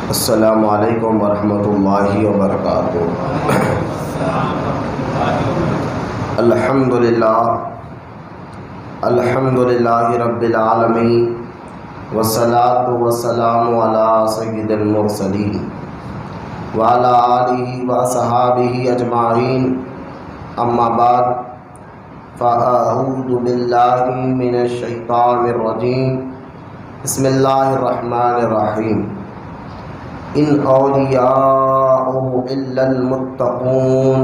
السلام علیکم ورحمۃ اللہ وبرکاتہ۔ الحمد للہ رب العالمین والصلاة والسلام علی سید المرسلین وعلی آلہ وصحابہ اجمعین، اما بعد فاعوذ باللہ من الشیطان الرجیم، بسم اللہ الرحمن الرحیم۔ ان اولیاءہ الا المتقون،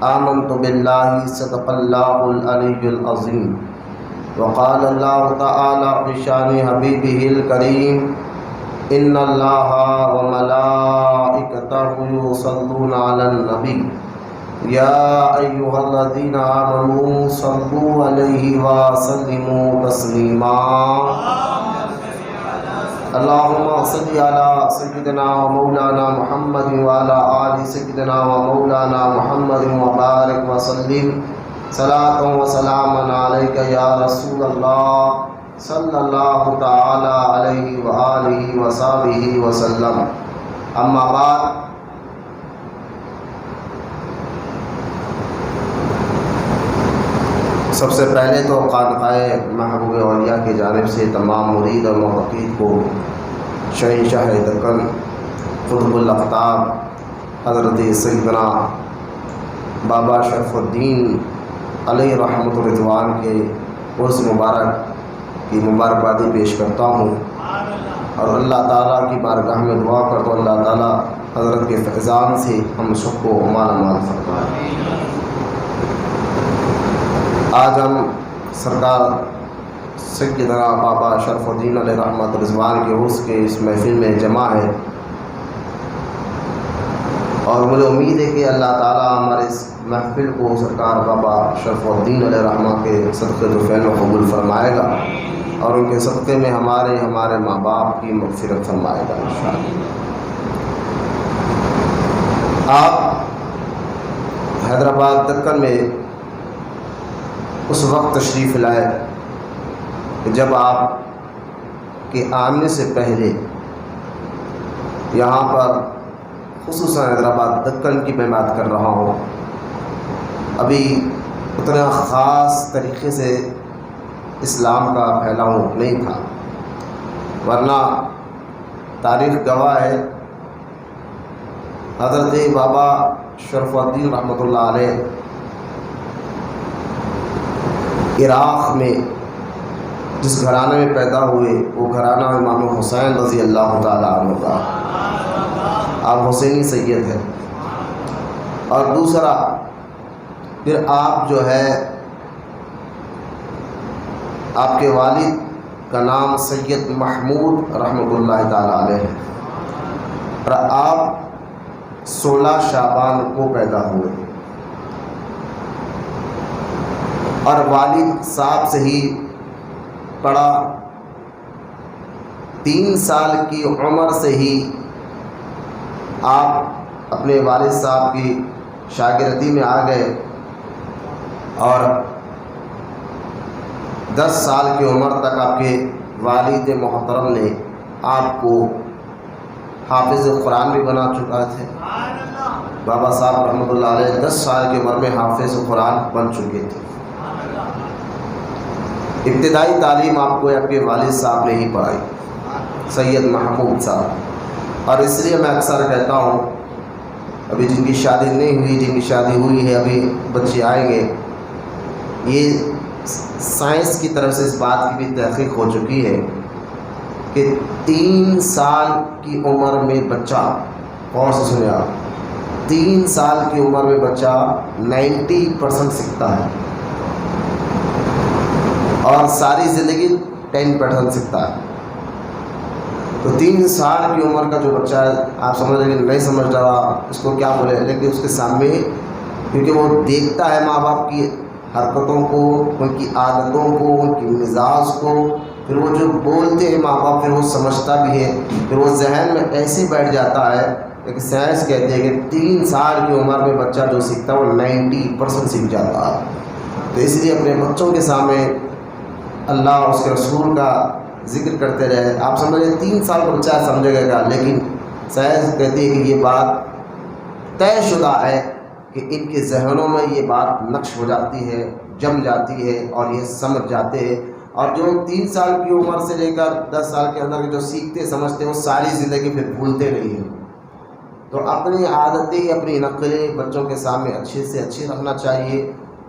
آمنت باللہ صدق اللہ العلی العظیم۔ وقال اللہ تعالی فی شان حبیبہ الکریم، ان اللہ وملائکتہ یصلون علی النبی یا ایہا الذین آمنوا صلوا علیہ وسلموا تسلیما۔ اللہم صل علی سیدنا و مولانا محمد وعلی آل سیدنا و مولانا محمد وبارک وسلم صلاۃ و سلام علیک یا رسول اللہ صلی اللہ تعالی علیہ وآلہ وصحبہ وسلم۔ اما بعد، سب سے پہلے تو خانقاہ محبوب اولیاء کی جانب سے تمام مرید اور موقعید کو شہنشاہ دکن قطب الاقطاب حضرت سیدنا بابا شرف الدین علیہ رحمۃ الرضوان کے عرس مبارک کی مبارکبادی پیش کرتا ہوں، اور اللہ تعالیٰ کی بارگاہ میں دعا کرتا ہوں اللہ تعالیٰ حضرت کے فیضان سے ہم سب کو مالا مال فرمائے۔ آج ہم سرکار سیدنا بابا شرف الدین علیہ رحمۃ الرضوان کے عرس کے اس محفل میں جمع ہے، اور مجھے امید ہے کہ اللہ تعالیٰ ہمارے اس محفل کو سرکار بابا شرف الدین علیہ رحمۃ کے صدقے ذوالفضل و قبول فرمائے گا، اور ان کے صدقے میں ہمارے ماں باپ کی مغفرت فرمائے گا انشاءاللہ۔ آپ حیدرآباد دکن میں اس وقت تشریف لائے کہ جب آپ کے آنے سے پہلے یہاں پر خصوصاً حیدرآباد دکن کی میں بات کر رہا ہوں، ابھی اتنا خاص طریقے سے اسلام کا پھیلاؤ نہیں تھا، ورنہ تاریخ گواہ ہے حضرت بابا شرف الدین رحمۃ اللہ علیہ عراق میں جس گھرانے میں پیدا ہوئے وہ گھرانہ امام حسین رضی اللہ تعالیٰ عنہ کا، آپ حسینی سید ہیں، اور دوسرا پھر آپ جو ہے آپ کے والد کا نام سید محمود رحمۃ اللہ تعالیٰ علیہ ہے، اور آپ 16 شعبان کو پیدا ہوئے، اور والد صاحب سے ہی پڑھا، 3 سال کی عمر سے ہی آپ اپنے والد صاحب کی شاگردی میں آ گئے، اور 10 سال کی عمر تک آپ کے والد محترم نے آپ کو حافظ قرآن بھی بنا چکا تھے۔ بابا صاحب رحمۃ اللہ علیہ 10 سال کی عمر میں حافظ قرآن بن چکے تھے۔ ابتدائی تعلیم آپ کو آپ کے والد صاحب نے ہی پڑھائی، سید محمود صاحب، اور اس لیے میں اکثر کہتا ہوں ابھی جن کی شادی نہیں ہوئی، جن کی شادی ہوئی ہے ابھی بچے آئیں گے، یہ سائنس کی طرف سے اس بات کی بھی تحقیق ہو چکی ہے کہ 3 سال کی عمر میں بچہ، اور سے سنیں آپ، 3 سال کی عمر میں بچہ 90% سیکھتا ہے، اور ساری زندگی 10% سیکھتا ہے۔ تو 3 سال کی عمر کا جو بچہ ہے، آپ سمجھ رہے نہیں سمجھ رہا اس کو کیا بولے، لیکن اس کے سامنے کیونکہ وہ دیکھتا ہے ماں باپ کی حرکتوں کو، ان کی عادتوں کو، ان کی مزاج کو، پھر وہ جو بولتے ہیں ماں باپ پھر وہ سمجھتا بھی ہے، پھر وہ ذہن میں ایسے بیٹھ جاتا ہے کہ سائنس کہتے ہیں کہ 3 سال کی عمر میں بچہ جو سیکھتا ہے وہ 90% سیکھ جاتا ہے۔ تو اس لیے اپنے بچوں کے سامنے اللہ اور اس کے رسول کا ذکر کرتے رہے۔ آپ سمجھے 3 سال کا بچہ سمجھے گا، لیکن سائنس کہتی ہے کہ یہ بات طے شدہ ہے کہ ان کے ذہنوں میں یہ بات نقش ہو جاتی ہے، جم جاتی ہے اور یہ سمجھ جاتے ہیں، اور جو 3 سال کی عمر سے لے کر 10 سال کے اندر جو سیکھتے سمجھتے ہیں وہ ساری زندگی پھر بھولتے نہیں ہیں۔ تو اپنی عادتیں، اپنی نقلیں بچوں کے سامنے اچھے سے اچھی رکھنا چاہیے،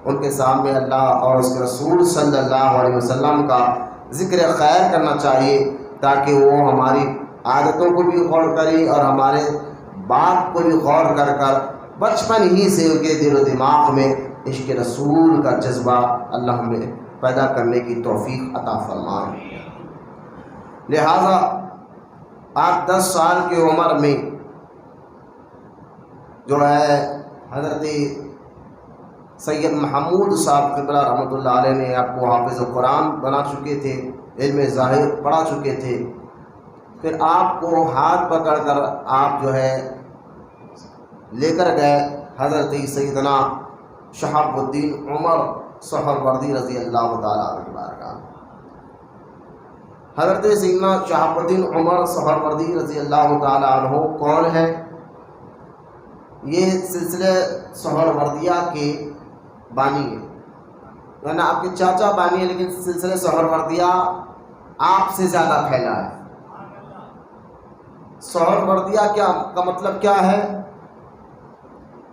ان کے سامنے اللہ اور اس کے رسول صلی اللہ علیہ وسلم کا ذکر خیر کرنا چاہیے، تاکہ وہ ہماری عادتوں کو بھی غور کریں اور ہمارے بات کو بھی غور کر کر بچپن ہی سے ان کے دل و دماغ میں عشق رسول کا جذبہ اللہ ہمیں پیدا کرنے کی توفیق عطا فرمائے۔ لہذا آپ 10 سال کی عمر میں جو ہے حضرت سید محمود صاحب قبلہ رحمۃ اللہ علیہ نے آپ کو حافظ قرآن بنا چکے تھے، علم ظاہر پڑھا چکے تھے، پھر آپ کو ہاتھ پکڑ کر آپ جو ہے لے کر گئے حضرت سیدنا شہاب الدین عمر سہروردی رضی اللہ تعالیٰ عنہ کی بارگاہ۔ حضرت سیدنا شہاب الدین عمر سہروردی رضی اللہ تعالیٰ عنہ کون ہے؟ یہ سلسلہ سہروردیہ کے بانی ہے، یعنی آپ کے چاچا بانی ہے، لیکن سلسلہ سہروردیہ آپ سے زیادہ پھیلا ہے۔ سہروردیہ کا مطلب کیا ہے؟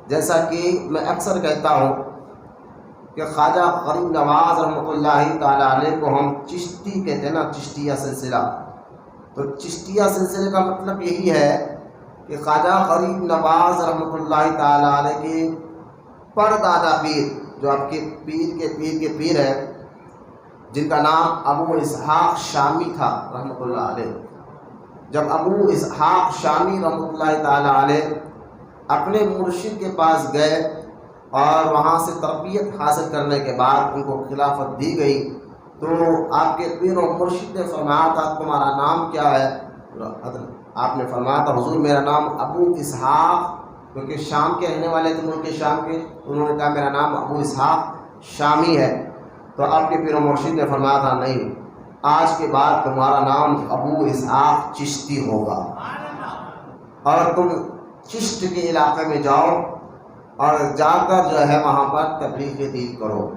جیسا کہ میں اکثر کہتا ہوں کہ خواجہ غریب نواز رحمۃ اللہ تعالیٰ علیہ کو ہم چشتی کہتے ہیں نا، چشتیہ سلسلہ۔ تو چشتیہ سلسلے کا مطلب یہی ہے کہ خواجہ غریب نواز رحمۃ اللہ تعالیٰ علیہ کے پردادا پیر، جو آپ کے پیر کے پیر کے پیر ہے، جن کا نام ابو اسحاق شامی تھا رحمۃ اللہ علیہ، جب ابو اسحاق شامی رحمۃ اللہ تعالیٰ علیہ اپنے مرشد کے پاس گئے اور وہاں سے تربیت حاصل کرنے کے بعد ان کو خلافت دی گئی، تو آپ کے پیر و مرشد نے فرمایا تھا تمہارا نام کیا ہے؟ آپ نے فرمایا تھا حضور میرا نام ابو اسحاق، کیونکہ شام کے رہنے والے تھے، ملک شام کے، انہوں نے کہا میرا نام ابو اسحاق شامی ہے۔ تو آپ کے پیر و مرشد نے فرمایا تھا نہیں، آج کے بعد تمہارا نام ابو اسحاق چشتی ہوگا، اور تم چشت کے علاقے میں جاؤ اور جا کر جو ہے وہاں پر تبلیغ دین کرو۔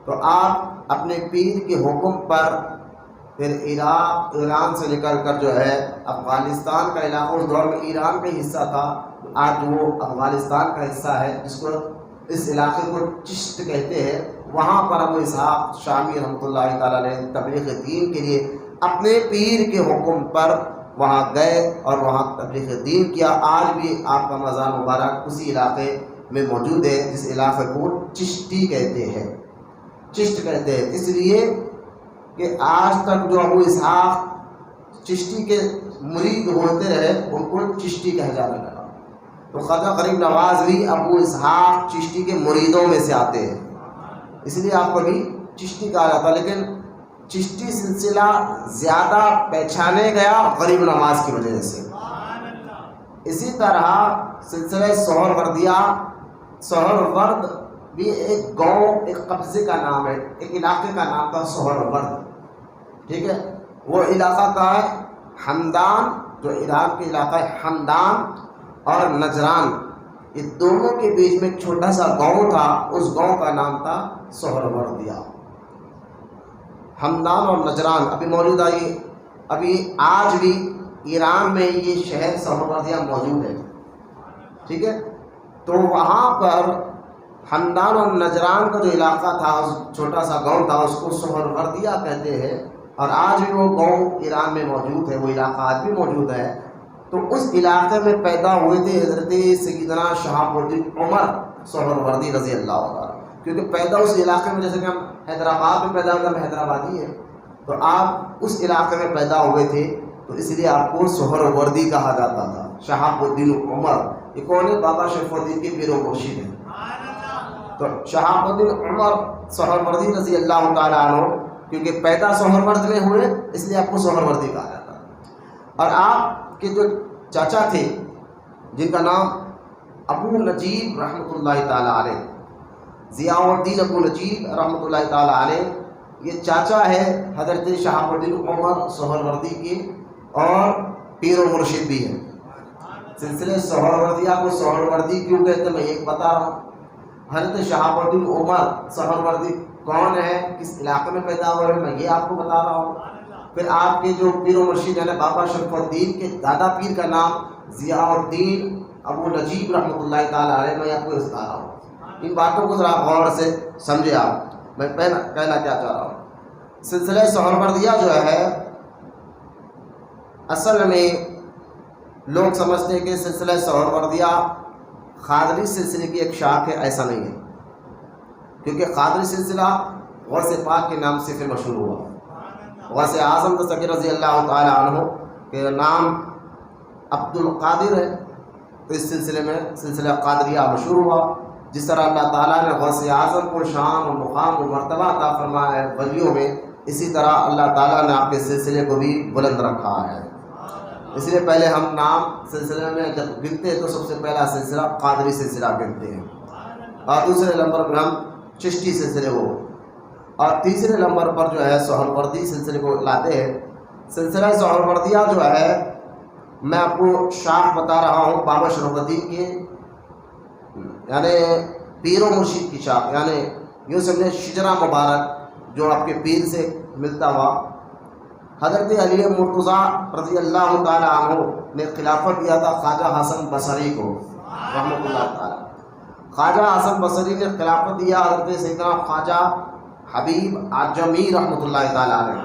تو آپ اپنے پیر کے حکم پر پھر ایران سے نکل کر جو ہے افغانستان کا علاقہ، اس دور میں ایران کا حصہ تھا، آج وہ افغانستان کا حصہ ہے، جس کو اس علاقے کو چشت کہتے ہیں، وہاں پر ابو اسحاق شامی رحمۃ اللہ تعالیٰ نے تبلیغ دین کے لیے اپنے پیر کے حکم پر وہاں گئے اور وہاں تبلیغ دین کیا۔ آج بھی آپ کا مزار مبارک اسی علاقے میں موجود ہے، جس علاقے کو چشتی کہتے ہیں، چشت کہتے ہیں، اس لیے کہ آج تک جو ابو اسحاق چشتی کے مرید ہوتے رہے ان کو چشتی کہا جانے لگا۔ تو خواجہ غریب نواز بھی ابو اسحاق چشتی کے مریدوں میں سے آتے ہیں، اس لیے آپ کو بھی چشتی کہا جاتا ہے، لیکن چشتی سلسلہ زیادہ پہچانے گیا غریب نواز کی وجہ سے۔ اسی طرح سلسلہ سہروردیہ، سہرورد بھی ایک گاؤں، ایک قبضے کا نام ہے، ایک علاقے کا نام تھا سہرورد، ٹھیک ہے؟ وہ علاقہ کا ہے ہمدان، جو عراق کے علاقہ ہے ہمدان اور نجران، یہ دونوں کے بیچ میں ایک چھوٹا سا گاؤں تھا، اس گاؤں کا نام تھا سہروردیہ۔ ہمدان اور نجران ابھی موجود ہے، یہ ابھی آج بھی ایران میں یہ شہر سہروردیہ موجود ہے، ٹھیک ہے؟ تو وہاں پر ہمدان اور نجران کا جو علاقہ تھا، چھوٹا سا گاؤں تھا، اس کو سہروردیہ کہتے ہیں، اور آج بھی وہ گاؤں ایران میں موجود ہے، وہ علاقہ آج بھی موجود ہے۔ تو اس علاقے میں پیدا ہوئے تھے حضرت سیدنا شہاب الدین عمر سہروردی رضی اللہ عنہ، کیونکہ پیدا اس علاقے میں، جیسے کہ ہم حیدرآباد میں پیدا ہوئے، ہم حیدرآبادی ہیں، تو آپ اس علاقے میں پیدا ہوئے تھے، تو اس لیے آپ کو سہروردی کہا جاتا تھا۔ شہاب الدین عمر یہ کون ہے؟ بابا شریف الدین کے پیر و مرشد ہیں۔ تو شہاب الدین عمر سہروردی رضی اللہ تعالیٰ عنہ، کیونکہ پیدا سہرورد میں ہوئے اس لیے آپ کو سہروردی کہا جاتا ہے۔ اور آپ کے جو چاچا تھے جن کا نام ابو نجیب رحمۃ اللہ تعالیٰ علیہ، ضیاء الدین ابو نجیب رحمۃ اللہ تعالیٰ علیہ، یہ چاچا ہے حضرت شہاب الدین عمر سہروردی کے، اور پیر و مرشد بھی ہیں۔ سلسلے سہروردیہ کو سہروردی کیوں کہتے ہیں میں ایک بتا رہا ہوں. حضرت شہاب الدین عمر سہروردی کون ہے, کس علاقے میں پیدا ہوئے, میں یہ آپ کو بتا رہا ہوں. پھر آپ کے جو پیر و مرشد ہیں بابا شرف الدین کے دادا پیر کا نام ضیاء الدین ابو نجیب رحمۃ اللہ تعالیٰ علیہ, میں آپ کو بتا رہا ہوں. ان باتوں کو ذرا غور سے سمجھے آپ, میں پہلا کہنا کیا چاہ رہا ہوں. سلسلہ سہروردیہ جو ہے اصل میں لوگ سمجھتے ہیں کہ سلسلہ سہروردیہ قادری سلسلے کی ایک شاخ ہے. ایسا نہیں ہے, کیونکہ قادری سلسلہ غوث پاک کے نام سے پھر مشہور ہوا. غوث اعظم دستگیر رضی اللہ تعالیٰ عنہ کے نام عبد القادر ہے, تو اس سلسلے میں سلسلہ قادریہ مشہور ہوا. جس طرح اللہ تعالیٰ نے غوث اعظم کو شان و مقام و مرتبہ عطا فرمایا ہے ولیوں میں, اسی طرح اللہ تعالیٰ نے آپ کے سلسلے کو بھی بلند رکھا ہے. اس لیے پہلے ہم نام سلسلے میں جب گنتے ہیں تو سب سے پہلا سلسلہ قادری سلسلہ گنتے ہیں, اور دوسرے نمبر پر ہم چشتی سلسلے کو, اور تیسرے نمبر پر جو ہے سہروردی سلسلے کو لاتے ہیں. سلسلہ سہروردیہ جو ہے میں آپ کو شاخ بتا رہا ہوں بابا شرف الدین کے, یعنی پیر و مرشد کی شاخ, یعنی یوں سمجھے شجرہ مبارک جو آپ کے پیر سے ملتا ہوا. حضرت علی مرتضیٰ رضی اللہ تعالیٰ عنہ نے خلافت دیا تھا خواجہ حسن بصری کو رحمۃ اللہ تعالیٰ. خواجہ حسن بصری نے خلافت دیا حضرت سیدنا خواجہ حبیب اعجمی رحمۃ اللہ تعالیٰ علیہ,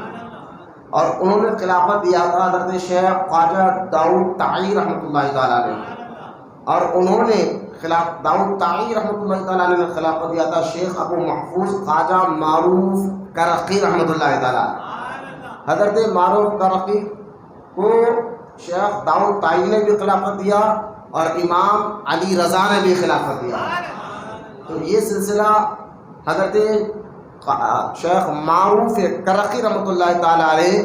اور انہوں نے خلافت دیا تھا حضرت شیخ خواجہ داؤد طائی رحمۃ اللہ تعالیٰ علیہ, اور انہوں نے داؤد طائی رحمۃ اللہ تعالیٰ علیہ نے خلافت دیا تھا شیخ ابو محفوظ خواجہ معروف کرقی رحمۃ اللہ تعالیٰ. حضرت معروف کرقی کو شیخ داؤد طائی نے بھی خلافت دیا اور امام علی رضا نے بھی خلافت دیا. تو یہ سلسلہ حضرت شیخ معروف کرقی رحمۃ اللہ تعالیٰ علیہ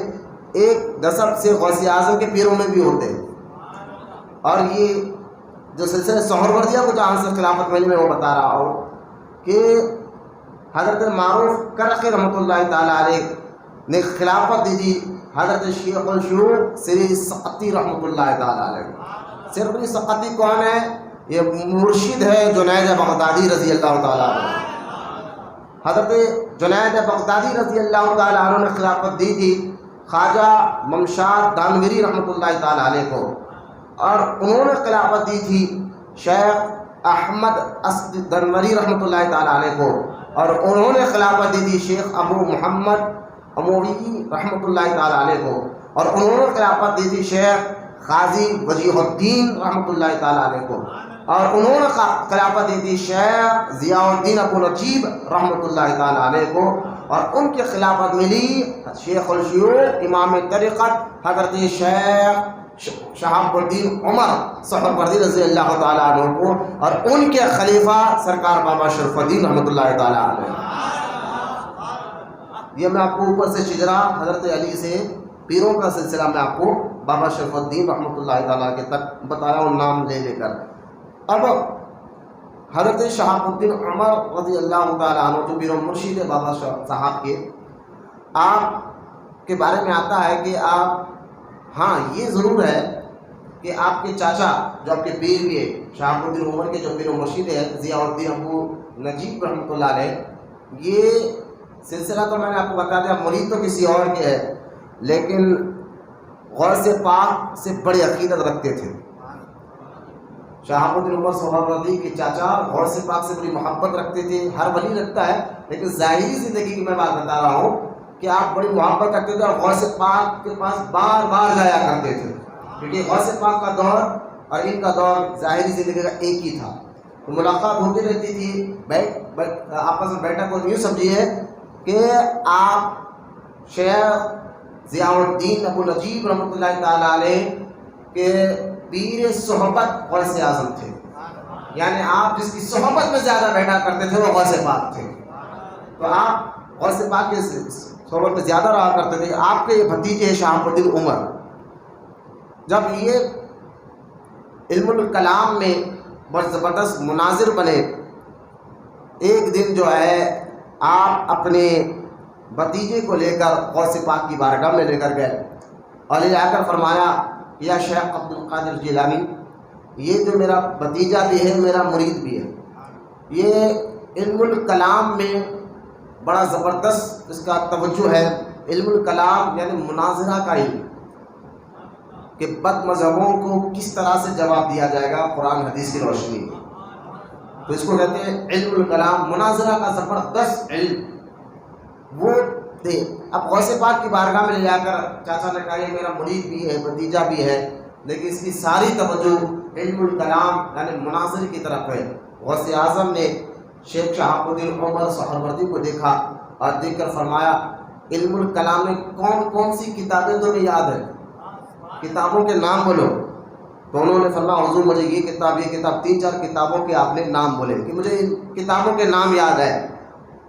ایک نسب سے غوث اعظم کے پیروں میں بھی ہوتے ہیں. اور یہ جو سلسلہ سہروردیہ کو جہاں سے خلافت ملی میں وہ بتا رہا ہوں کہ حضرت معروف کرقی رحمۃ اللہ تعالیٰ علیہ نے خلافت دی تھی حضرت شیخ الشیوخ سری سقطی رحمۃ اللہ تعالیٰ علیہ. سری سقطی کون ہے؟ یہ مرشد ہے جنید بغدادی رضی اللہ تعالیٰ عنہ. حضرت جنید بغدادی رضی اللہ تعالیٰ عنہ نے خلافت دی تھی خواجہ ممشاد دانوری رحمۃ اللہ تعالیٰ علیہ کو, اور انہوں نے خلافت دی تھی شیخ احمد اسد دنوری رحمۃ اللہ تعالیٰ علیہ کو, اور انہوں نے خلافت دی تھی شیخ ابو محمد اموی رحمۃ اللہ تعالیٰ علیہ کو, اور انہوں نے خلافت دی تھی شیخ قاضی وجیہ الدین رحمۃ اللہ تعالیٰ علیہ کو, اور انہوں نے خلافت دی تھی شیخ ضیاء الدین ابو نجیب رحمۃ اللہ تعالیٰ علیہ کو, اور ان کی خلافت ملی شیخ الشیوخ امام طریقت حضرت شیخ شہاب الدین عمر سہروردی رضی اللہ تعالیٰ عنہ کو, اور ان کے خلیفہ سرکار بابا شرف الدین رحمۃ اللہ تعالیٰ علیہ. یہ میں آپ کو اوپر سے شجرا حضرت علی سے پیروں کا سلسلہ میں آپ کو بابا شرف الدین رحمۃ اللہ تعالیٰ کے تک بتایا ہوں نام لے لے کر. اب حضرت شہاب الدین عمر رضی اللہ تعالیٰ عنہ جو پیر و مرشد ہے بابا صاحب کے, آپ کے بارے میں آتا ہے کہ آپ, ہاں یہ ضرور ہے کہ آپ کے چاچا جو آپ کے پیر بھی ہے شہاب الدین عمر کے جو پیر و مرشد ہے ضیاء الدین ابو نجیب رحمۃ اللہ علیہ, یہ سلسلہ تو میں نے آپ کو بتا دیا مرید تو کسی اور کے ہے, لیکن غوث پاک سے بڑی عقیدت رکھتے تھے. شہاب الدین عمر سہروردی کے چاچا غوث پاک سے بڑی محبت رکھتے تھے. ہر ولی رکھتا ہے, لیکن ظاہری زندگی کی میں بات بتا رہا ہوں کہ آپ بڑی محبت رکھتے تھے اور غوث پاک کے پاس بار بار جایا کرتے تھے, کیونکہ غوث پاک کا دور اور ان کا دور ظاہری زندگی کا ایک ہی تھا. تو ملاقات ہوتی رہتی تھی, آپس میں بیٹھک کو یوں سمجھیے کہ آپ شیخ ضیاء الدین ابو نجیب رحمۃ اللہ تعالیٰ علیہ کے پیر صحبت غوث اعظم تھے, یعنی آپ جس کی صحبت میں زیادہ بیٹھا کرتے تھے وہ غوث پاک تھے. تو آپ غوث پاک کے صحبت میں زیادہ رہا کرتے تھے. آپ کے بھتیجے ہیں شہاب الدین عمر, جب یہ علم الکلام میں بہت زبردست مناظر بنے, ایک دن جو ہے آپ اپنے بھتیجے کو لے کر غوث پاک کی بارگاہ میں لے کر گئے اور لے جا کر فرمایا یا شیخ عبد القادر جیلانی, یہ جو میرا بھتیجا بھی ہے میرا مرید بھی ہے، یہ علم الکلام میں بڑا زبردست اس کا توجہ ہے۔ علم الکلام یعنی مناظرہ کا علم، کہ بد مذہبوں کو کس طرح سے جواب دیا جائے گا قرآن حدیث کی روشنی میں، تو اس کو کہتے ہیں علم الکلام، مناظرہ کا زبردست علم وہ تھے۔ اب غوث پاک کی بارگاہ میں لے جا کر چاچا نے کہا یہ میرا مرید بھی ہے بھتیجا بھی ہے، لیکن اس کی ساری توجہ علم الکلام یعنی مناظر کی طرف ہے۔ غوث اعظم نے شیخ شہاب الدین عمر سہروردی کو دیکھا اور دیکھ کر فرمایا علم الکلام میں کون کون سی کتابیں تمہیں یاد ہے، کتابوں کے نام بولو۔ تو انہوں نے فرمایا حضور مجھے یہ کتاب 3-4 کتابوں کے آپ نے نام بولے کہ مجھے ان کتابوں کے نام یاد ہے۔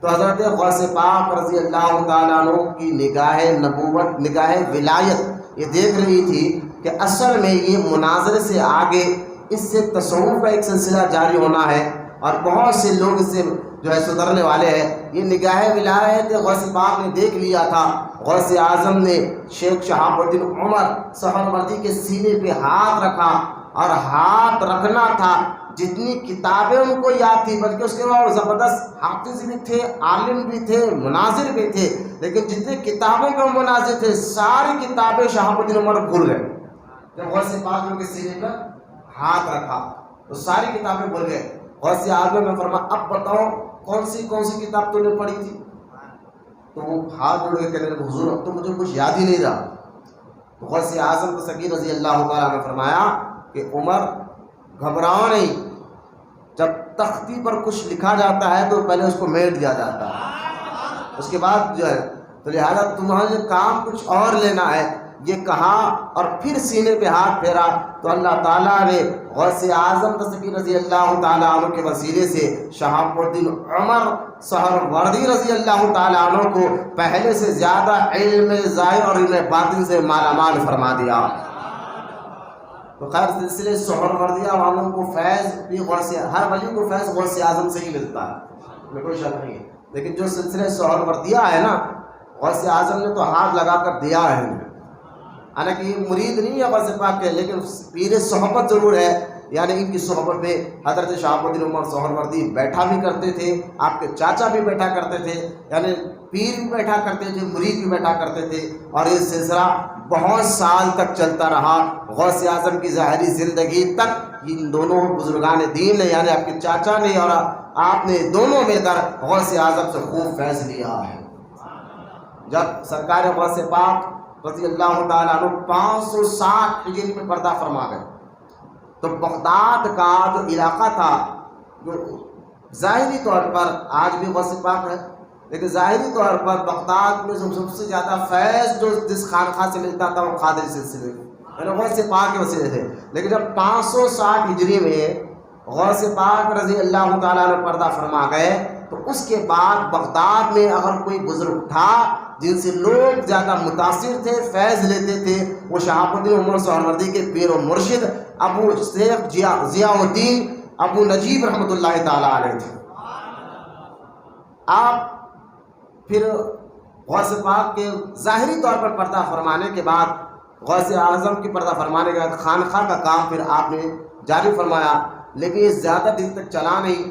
تو حضرت غوث پاک رضی اللہ تعالیٰ عنہ کی نگاہ نبوت، نگاہ ولایت یہ دیکھ رہی تھی کہ اصل میں یہ مناظرے سے آگے اس سے تصوف کا ایک سلسلہ جاری ہونا ہے اور بہت سے لوگ اس سے جو ہے سدھرنے والے ہیں۔ یہ نگاہ ولایت غوث پاک نے دیکھ لیا تھا۔ غوث اعظم نے شیخ شہاب الدین عمر سہروردی کے سینے پہ ہاتھ رکھا، اور ہاتھ رکھنا تھا جتنی کتابیں ان کو یاد تھی، بلکہ اس کے بعد زبردست حافظ بھی تھے، عالم بھی تھے، مناظر بھی تھے، لیکن جتنے کتابوں کے مناظر تھے ساری کتابیں شہاب الدین عمر بھول گئے۔ جب غوث پاک ان کے سینے پر ہاتھ رکھا تو ساری کتابیں بھول گئے۔ غوث اعظم نے فرمایا اب بتاؤ کون سی کتاب تو نے پڑھی تھی؟ تو وہ ہاتھ جوڑ کے کہنے لگے حضور اب تو مجھے کچھ یاد ہی نہیں رہا۔ تو غوث اعظم سگیر رضی اللہ تعالیٰ نے فرمایا کہ عمر گھبراؤ نہیں، جب تختی پر کچھ لکھا جاتا ہے تو پہلے اس کو میٹ دیا جاتا ہے، اس کے بعد جو ہے تو لہٰذا تمہارے کام کچھ اور لینا ہے، یہ کہا اور پھر سینے پہ ہاتھ پھیرا تو اللہ تعالیٰ نے غوث اعظم دستگیر رضی اللہ تعالیٰ عنہ کے وسیلے سے شہاب الدین عمر سہروردی رضی اللہ تعالیٰ عنہ کو پہلے سے زیادہ علم ظاہر اور علم باطن سے مالا مال فرما دیا۔ تو خیر سلسلے سہروردیہ والوں کو فیض بھی ہر ولی کو فیض غوث اعظم سے ہی ملتا ہے، میں کوئی شک نہیں ہے، لیکن جو سلسلے سہروردیہ ہے نا غوث اعظم نے تو ہاتھ لگا کر دیا ہے، حالانکہ یہ مرید نہیں ہے غوث پاک کے، لیکن پیر صحبت ضرور ہے، یعنی ان کی صحبت میں حضرت شہاب الدین عمر سہروردی بیٹھا بھی کرتے تھے، آپ کے چاچا بھی بیٹھا کرتے تھے، یعنی پیر بھی بیٹھا کرتے تھے، مرید بھی بیٹھا کرتے تھے، اور یہ سلسلہ بہت سال تک چلتا رہا۔ غوث اعظم کی ظاہری زندگی تک ان دونوں بزرگان دین نے یعنی آپ کے چاچا نے اور آپ نے دونوں مل کر غوث اعظم سے خوب فیض لیا ہے۔ جب سرکار غوث پاک رضی اللہ تعالیٰ عنہ 560 ہجری میں پردہ فرما گئے تو بغداد کا جو علاقہ تھا، جو ظاہری طور پر آج بھی غوث پاک ہے، لیکن ظاہری طور پر بغداد میں سب سے زیادہ فیض جو جس خانقاہ سے ملتا تھا وہ قادری سلسلے یعنی غوث پاک کے وسیلے سے۔ لیکن جب 560 ہجری میں غوث پاک رضی اللہ تعالیٰ نے پردہ فرما گئے تو اس کے بعد بغداد میں اگر کوئی بزرگ تھا جن سے لوگ زیادہ متاثر تھے، فیض لیتے تھے، وہ شہاب الدین عمر سہروردی کے پیر و مرشد ابو شیخ ضیاء الدین ابو نجیب رحمۃ اللہ تعالیٰ علیہ تھے۔ آپ پھر غوث پاک کے ظاہری طور پر پردہ فرمانے کے بعد غوث اعظم کی پردہ فرمانے کے بعد خانقاہ کا کام پھر آپ نے جاری فرمایا، لیکن یہ زیادہ دن تک چلا نہیں۔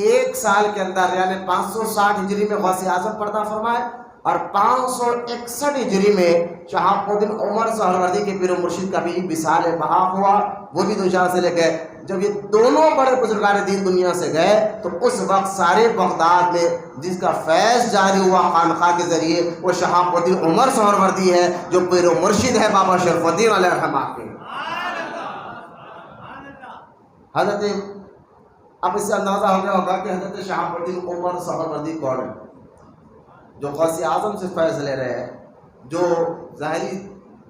1 سال کے اندر یعنی 560 ہجری میں غوث اعظم پردہ فرمائے اور 561 ہجری میں شہاب الدین عمر سہروردی کے پیر و مرشد کا بھی وصال بہا ہوا، وہ بھی دنیا سے لے گئے۔ جب یہ دونوں بڑے بزرگان دین دنیا سے گئے تو اس وقت سارے بغداد میں جس کا فیض جاری ہوا خانقاہ کے ذریعے وہ شہاب الدین عمر سہروردی ہے، جو پیر و مرشد ہے بابا شرف الدین علیہ رحمہ کے۔ حضرت اب اس سے اندازہ ہو گیا ہوگا کہ حضرت شہاب الدین عمر سہروردی کون ہے، جو غوث اعظم سے فیض لے رہے ہیں، جو ظاہری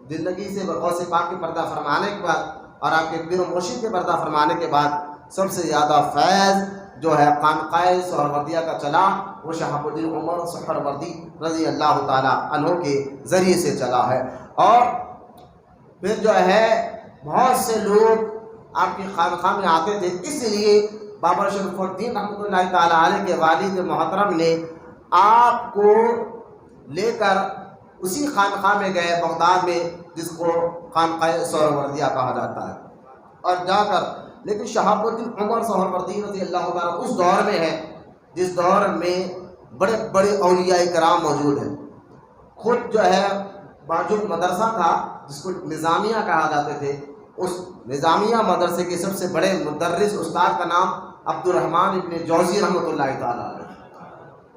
زندگی سے غوث پاک کے پردہ فرمانے کے بعد اور آپ کے پیر و مرشد کے پردہ فرمانے کے بعد سب سے زیادہ فیض جو ہے خانقاہ سہروردیہ کا چلا وہ شہاب الدین عمر سہروردی رضی اللہ تعالیٰ عنہ کے ذریعے سے چلا ہے۔ اور پھر جو ہے بہت سے لوگ آپ کی خانقاہ میں آتے تھے، اس لیے بابا شرف الدین رحمۃ اللہ تعالیٰ علیہ کے والد محترم نے آپ کو لے کر اسی خانقاہ میں گئے بغداد میں، جس کو خانقاہ سہروردیہ کہا جاتا ہے، اور جا کر لیکن شہاب الدین عمر سہروردی رضی اللہ تعالیٰ اس دور میں ہے جس دور میں بڑے بڑے اولیاء کرام موجود ہیں. خود جو ہے جو مدرسہ تھا جس کو نظامیہ کہا جاتے تھے، اس نظامیہ مدرسے کے سب سے بڑے مدرس استاد کا نام عبد الرحمن ابن جوزی رحمۃ اللہ تعالیٰ علیہ،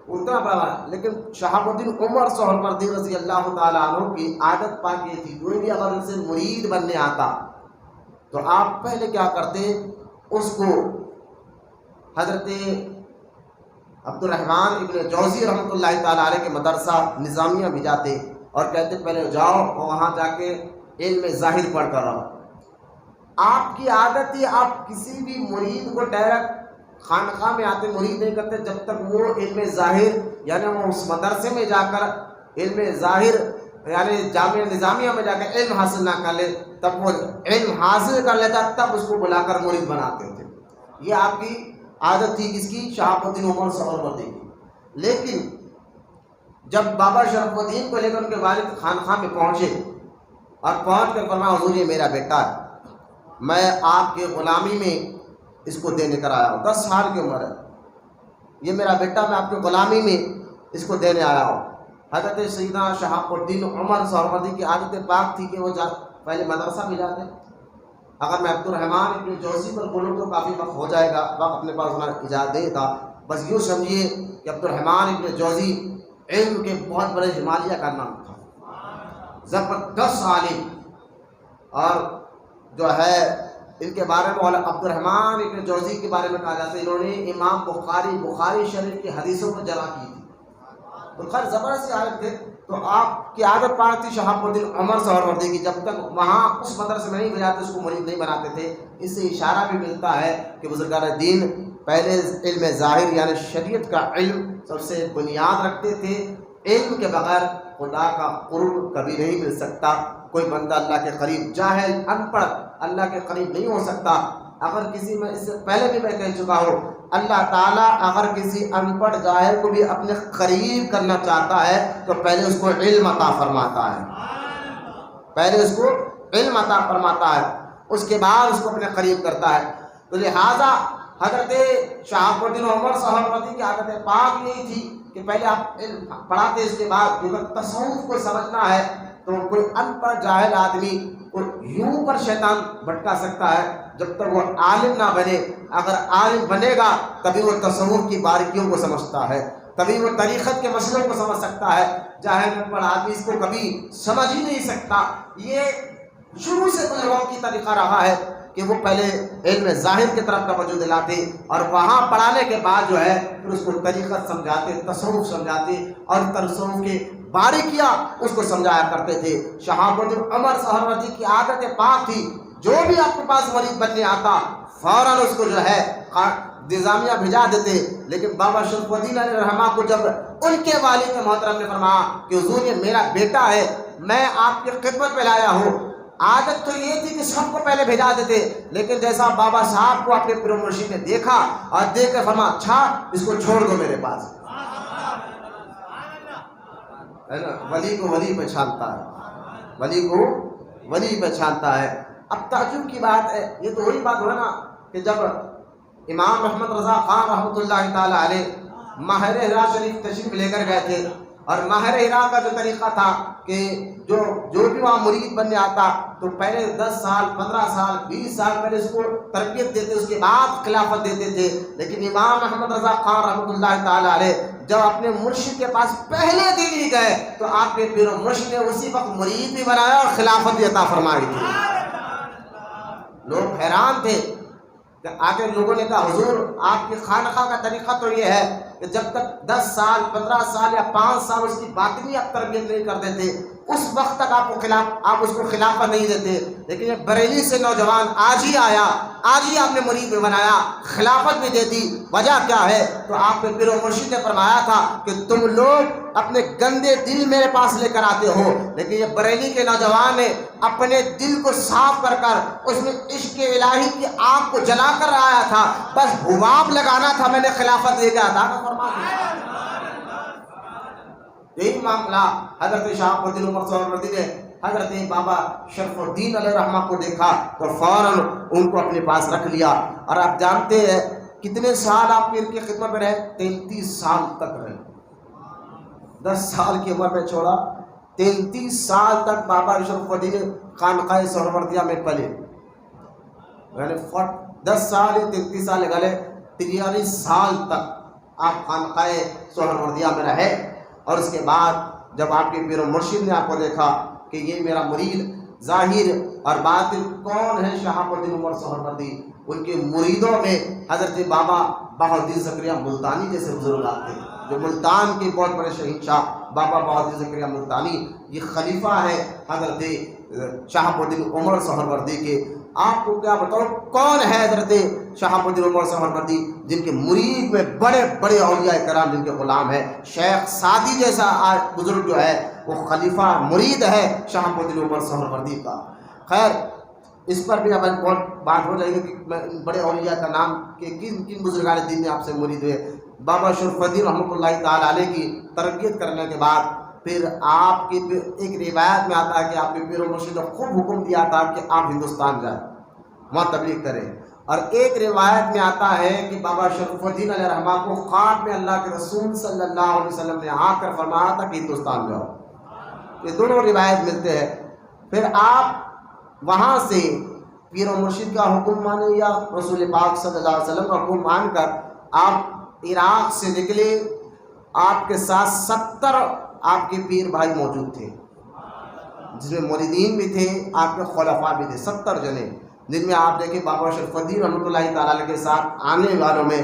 اتنا بڑا. لیکن شہاب الدین عمر سہروردی رضی اللہ تعالیٰ عنہ کی عادت پاک یہ تھی، کوئی بھی اگر ان سے مرید بننے آتا تو آپ پہلے کیا کرتے، اس کو حضرت عبد الرحمن ابن جوزی رحمۃ اللہ تعالیٰ علیہ کے مدرسہ نظامیہ بھیجاتے اور کہتے پہلے جاؤ اور وہاں جا کے علم ظاہر پڑھ کر رہو. آپ کی عادت تھی آپ کسی بھی مرید کو ڈائریکٹ خانقاہ میں آتے مرید نہیں کرتے جب تک وہ علم ظاہر یعنی وہ اس مدرسے میں جا کر علم ظاہر یعنی جامعہ نظامیہ میں جا کر علم حاصل نہ کر لے. تب وہ علم حاصل کر لیتا تب اس کو بلا کر مرید بناتے تھے. یہ آپ کی عادت تھی کس کی؟ شہاب الدین عمر سہروردی کی. لیکن جب بابا شرف الدین کو لے کر ان کے والد خانقاہ میں پہنچے اور پہنچ کر فرمایا حضور یہ میرا بیٹا ہے، میں آپ کے غلامی میں اس کو دینے کر آیا ہوں، 10 سال کی عمر ہے، یہ میرا بیٹا میں آپ کے غلامی میں اس کو دینے آیا ہوں. حضرت سیدنا شہاب الدین عمر سہروردی کی عادت پاک تھی کہ وہ پہلے مدرسہ بھی جاتے. اگر میں عبد الرحمن ابن جوزی پر بولوں تو کافی وقت ہو جائے گا، وقت اپنے پاس ہونا اجازت دے گا. بس یوں سمجھیے کہ عبد الرحمن ابن جوزی علم کے بہت بڑے ہمالیہ کا نام تھا، زبردست عالم. اور جو ہے ان کے بارے میں عبد الرحمن ابن جوزی کے بارے میں کہا جاتا ہے انہوں نے امام بخاری شریف کی حدیثوں پر جمع کی تھی. تو خیر زبردست عالم تھے. تو آپ کی عادت پاک تھی شہاب الدین عمر سہروردی کی جب تک وہاں اس مدرسے میں نہیں بھیجاتے اس کو مرید نہیں بناتے تھے. اس سے اشارہ بھی ملتا ہے کہ بزرگان دین پہلے علم ظاہر یعنی شریعت کا علم سب سے بنیاد رکھتے تھے. علم کے بغیر خدا کا قرب کبھی نہیں مل سکتا. کوئی بندہ اللہ کے قریب جاہل ان پڑھ اللہ کے قریب نہیں ہو سکتا. اگر کسی میں اس سے پہلے بھی میں کہہ چکا ہوں اللہ تعالیٰ اگر کسی ان پڑھ جاہل کو بھی اپنے قریب کرنا چاہتا ہے تو پہلے اس کو علم عطا فرماتا ہے، پہلے اس کو علم عطا فرماتا ہے، اس کے بعد اس کو اپنے قریب کرتا ہے. تو لہٰذا حضرت شہاب الدین عمر سہروردی کی عادت پاک یہی تھی کہ پہلے آپ علم پڑھاتے، اس کے بعد کیونکہ تصوف کو سمجھنا ہے تو کوئی ان پڑھ جاہل آدمی کو یوں پر شیطان بھٹکا سکتا ہے جب تک وہ عالم نہ بنے. اگر عالم بنے گا تبھی وہ تصوف کی باریکیوں کو سمجھتا ہے، تبھی وہ طریقت کے مسئلوں کو سمجھ سکتا ہے. جاہل ان پڑھ آدمی اس کو کبھی سمجھ ہی نہیں سکتا. یہ شروع سے لوگوں کی طریقہ رہا ہے کہ وہ پہلے علم ظاہر کی طرف توجہ دلاتے اور وہاں پڑھانے کے بعد جو ہے پھر اس کو طریقت سمجھاتے، تصوف سمجھاتے اور تصوف کے باریکیاں اس کو سمجھایا کرتے تھے. شہاب الدین عمر سہروردی کی عادت پاک تھی جو بھی آپ کے پاس مرید بننے آتا فوراً اس کو جو ہے نظامیہ بھیجا دیتے. لیکن بابا شرف الدین علیہ رحمہ کو جب ان کے والد محترم نے فرمایا کہ حضور یہ میرا بیٹا ہے، میں آپ کی خدمت میں لایا ہوں. عادت تو یہ تھی کہ سب کو پہلے بھیجا دیتے، لیکن جیسا بابا صاحب کو اپنے پیر مرشد نے دیکھا اور دیکھ کر فرمایا اچھا اس کو چھوڑ دو میرے پاس. ولی کو ولی پہچانتا ہے، ولی کو ولی پہچانتا ہے. اب تعجب کی بات ہے، یہ تو وہی بات ہو نا کہ جب امام محمد رضا خان رحمۃ اللہ تعالی علیہ ماہر ہرا شریف تشریف لے کر گئے تھے اور ماہر ہرا کا جو طریقہ تھا کہ جو بھی وہاں مرید بننے آتا تو پہلے 10 سال 15 سال 20 سال پہلے اس کو تربیت دیتے، اس کے بعد خلافت دیتے تھے. لیکن امام محمد رضا خان رحمۃ اللہ تعالی علیہ جب اپنے مرشد کے پاس پہلے دن ہی گئے تو آپ کے پیر و مرشد نے اسی وقت مرید بھی بنایا اور خلافت بھی عطا فرمائی تھی. لوگ حیران تھے کہ آگے لوگوں نے کہا حضور آپ کی خانقاہ کا طریقہ تو یہ ہے کہ جب تک 10 سال 15 سال یا 5 سال اس کی باطنی آپ تربیت نہیں کر دیتے اس وقت تک آپ اس کو خلافت نہیں دیتے. لیکن یہ بریلی سے نوجوان آج ہی آیا، آج ہی آپ نے مرید میں بنایا، خلافت بھی دے دی. وجہ کیا ہے؟ تو آپ کے پیر و مرشد نے فرمایا تھا کہ تم لوگ اپنے گندے دل میرے پاس لے کر آتے ہو، لیکن یہ بریلی کے نوجوان نے اپنے دل کو صاف کر کر اس میں عشق الہی کی آگ کو جلا کر آیا تھا، بس حباب لگانا تھا، میں نے خلافت دے کے عطا فرما دیا. یہی معاملہ حضرت شہاب الدین عمر سہروردی نے حضرت بابا شرف الدین علیہ رحمہ کو دیکھا تو فوراً ان کو اپنے پاس رکھ لیا. اور آپ جانتے ہیں کتنے سال آپ پیر کی خدمت میں رہے؟ 33 سال تک رہے. 10 سال کی عمر میں چھوڑا، 33 سال تک بابا شرف الدین خانقاہ سہروردیہ میں پلے. یعنی 10 سال 33 سال گلے 43 سال تک آپ خانقاہ سہروردیہ میں رہے. اور اس کے بعد جب آپ کے پیر و مرشد نے آپ کو دیکھا کہ یہ میرا مرید ظاہر اور باطن کون ہے شہاب الدین عمر سہروردی، ان کے مریدوں میں حضرت بابا بہاؤالدین زکریہ ملتانی جیسے بزرگ آتے ہیں، جو ملتان کے بہت بڑے شہنشاہ بابا بہاؤالدین زکریہ ملتانی، یہ خلیفہ ہے حضرت شہاب الدین عمر سہروردی کے. آپ کو کیا بتاؤ کون ہے حضرت شہاب الدین عمر سہروردی، جن کے مرید میں بڑے بڑے اولیاء کرام جن کے غلام ہیں. شیخ سعدی جیسا بزرگ جو ہے وہ خلیفہ مرید ہے شہاب الدین عمر سہروردی کا. خیر اس پر بھی اب بہت بات ہو جائے گی کہ بڑے اولیاء کا نام کہ کن کن بزرگان دین نے آپ سے مرید ہوئے. بابا شرف الدین رحمۃ اللہ تعالی علیہ کی تربیت کرنے کے بعد پھر آپ کی ایک روایت میں آتا ہے کہ آپ کے پیر و مرشد نے خوب حکم دیا تھا کہ آپ ہندوستان جائیں، وہاں تبلیغ کریں. اور ایک روایت میں آتا ہے کہ بابا شرف الدین علیہ رحمہ کو خواب میں اللہ کے رسول صلی اللہ علیہ وسلم نے آ کر فرمایا تھا کہ ہندوستان جاؤ. یہ دونوں روایت ملتے ہیں. پھر آپ وہاں سے پیر و مرشد کا حکم مانے یا رسول پاک صلی اللہ علیہ وسلم کا حکم مان کر آپ عراق سے نکلے. آپ کے ساتھ 70 آپ کے پیر بھائی موجود تھے، جس میں مریدین بھی تھے، آپ کے خلفاء بھی تھے، 70 جنے، جن میں آپ دیکھیں بابا شرف الدین رحمۃ اللہ تعالی علیہ کے ساتھ آنے والوں میں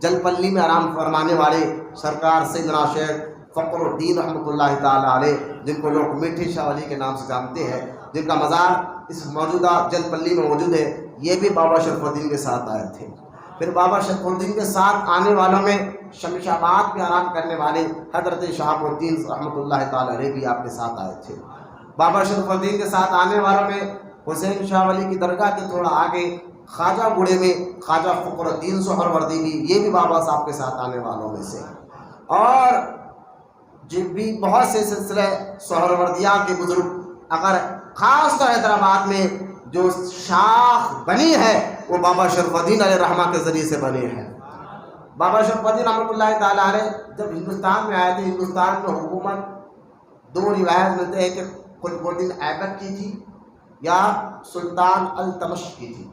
جل پلی میں آرام فرمانے والے سرکار سیدنا شیخ فخر الدین رحمۃ اللہ تعالی علیہ، جن کو لوگ میٹھے شاہ ولی کے نام سے جانتے ہیں، جن کا مزار اس موجودہ جل پلی میں موجود ہے، یہ بھی بابا شرف الدین کے ساتھ آئے تھے. پھر بابا شرف الدین کے ساتھ آنے والوں میں شمش آباد میں آرام کرنے والے حضرت شہاب الدین رحمۃ اللہ تعالی علیہ بھی آپ کے ساتھ آئے تھے. بابا شرف الدین کے ساتھ آنے والوں میں حسین شاہ ولی کی درگاہ کے تھوڑا آگے خواجہ بوڑھے میں خواجہ فخر الدین سہروردی بھی، یہ بھی بابا صاحب کے ساتھ آنے والوں میں سے. اور جو بھی بہت سے سلسلے سہروردیہ کے بزرگ، اگر خاص طور حیدرآباد میں جو شاخ بنی ہے وہ بابا شرف الدین علیہ رحمہ کے ذریعے سے بنے ہیں. بابا شرف الدین رحمۃ اللہ تعالی علیہ جب ہندوستان میں آئے تھے، ہندوستان میں حکومت 2 روایت ملتے ہیں کہ قطب الدین ایبک کی تھی یا سلطان التمش کی تھی.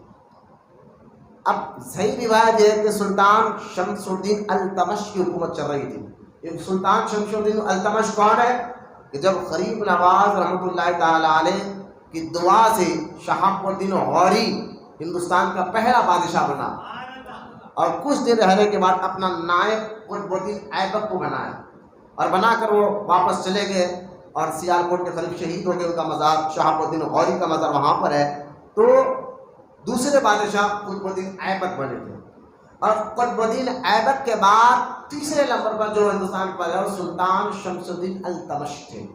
اب صحیح روایت یہ ہے کہ سلطان شمس الدین التمش کی حکومت چل رہی تھی. سلطان شمس الدین التمش کون ہے؟ کہ جب غریب نواز رحمۃ اللہ تعالی علیہ کی دعا سے شہاب الدین غوری ہندوستان کا پہلا بادشاہ بنا، اور کچھ دن رہنے کے بعد اپنا نائب قطب الدین ایبک کو بنایا، اور بنا کر وہ واپس چلے گئے اور سیالکوٹ کے قریب شہید ہو گئے. ان کا مزار شہاب الدین غوری کا مزار وہاں پر ہے. تو دوسرے بادشاہ قطب الدین ایبک بنے تھے، اور قطب الدین ایبک کے بعد تیسرے نمبر پر جو ہندوستان کے بادشاہ سلطان شمس الدین التمش تھے.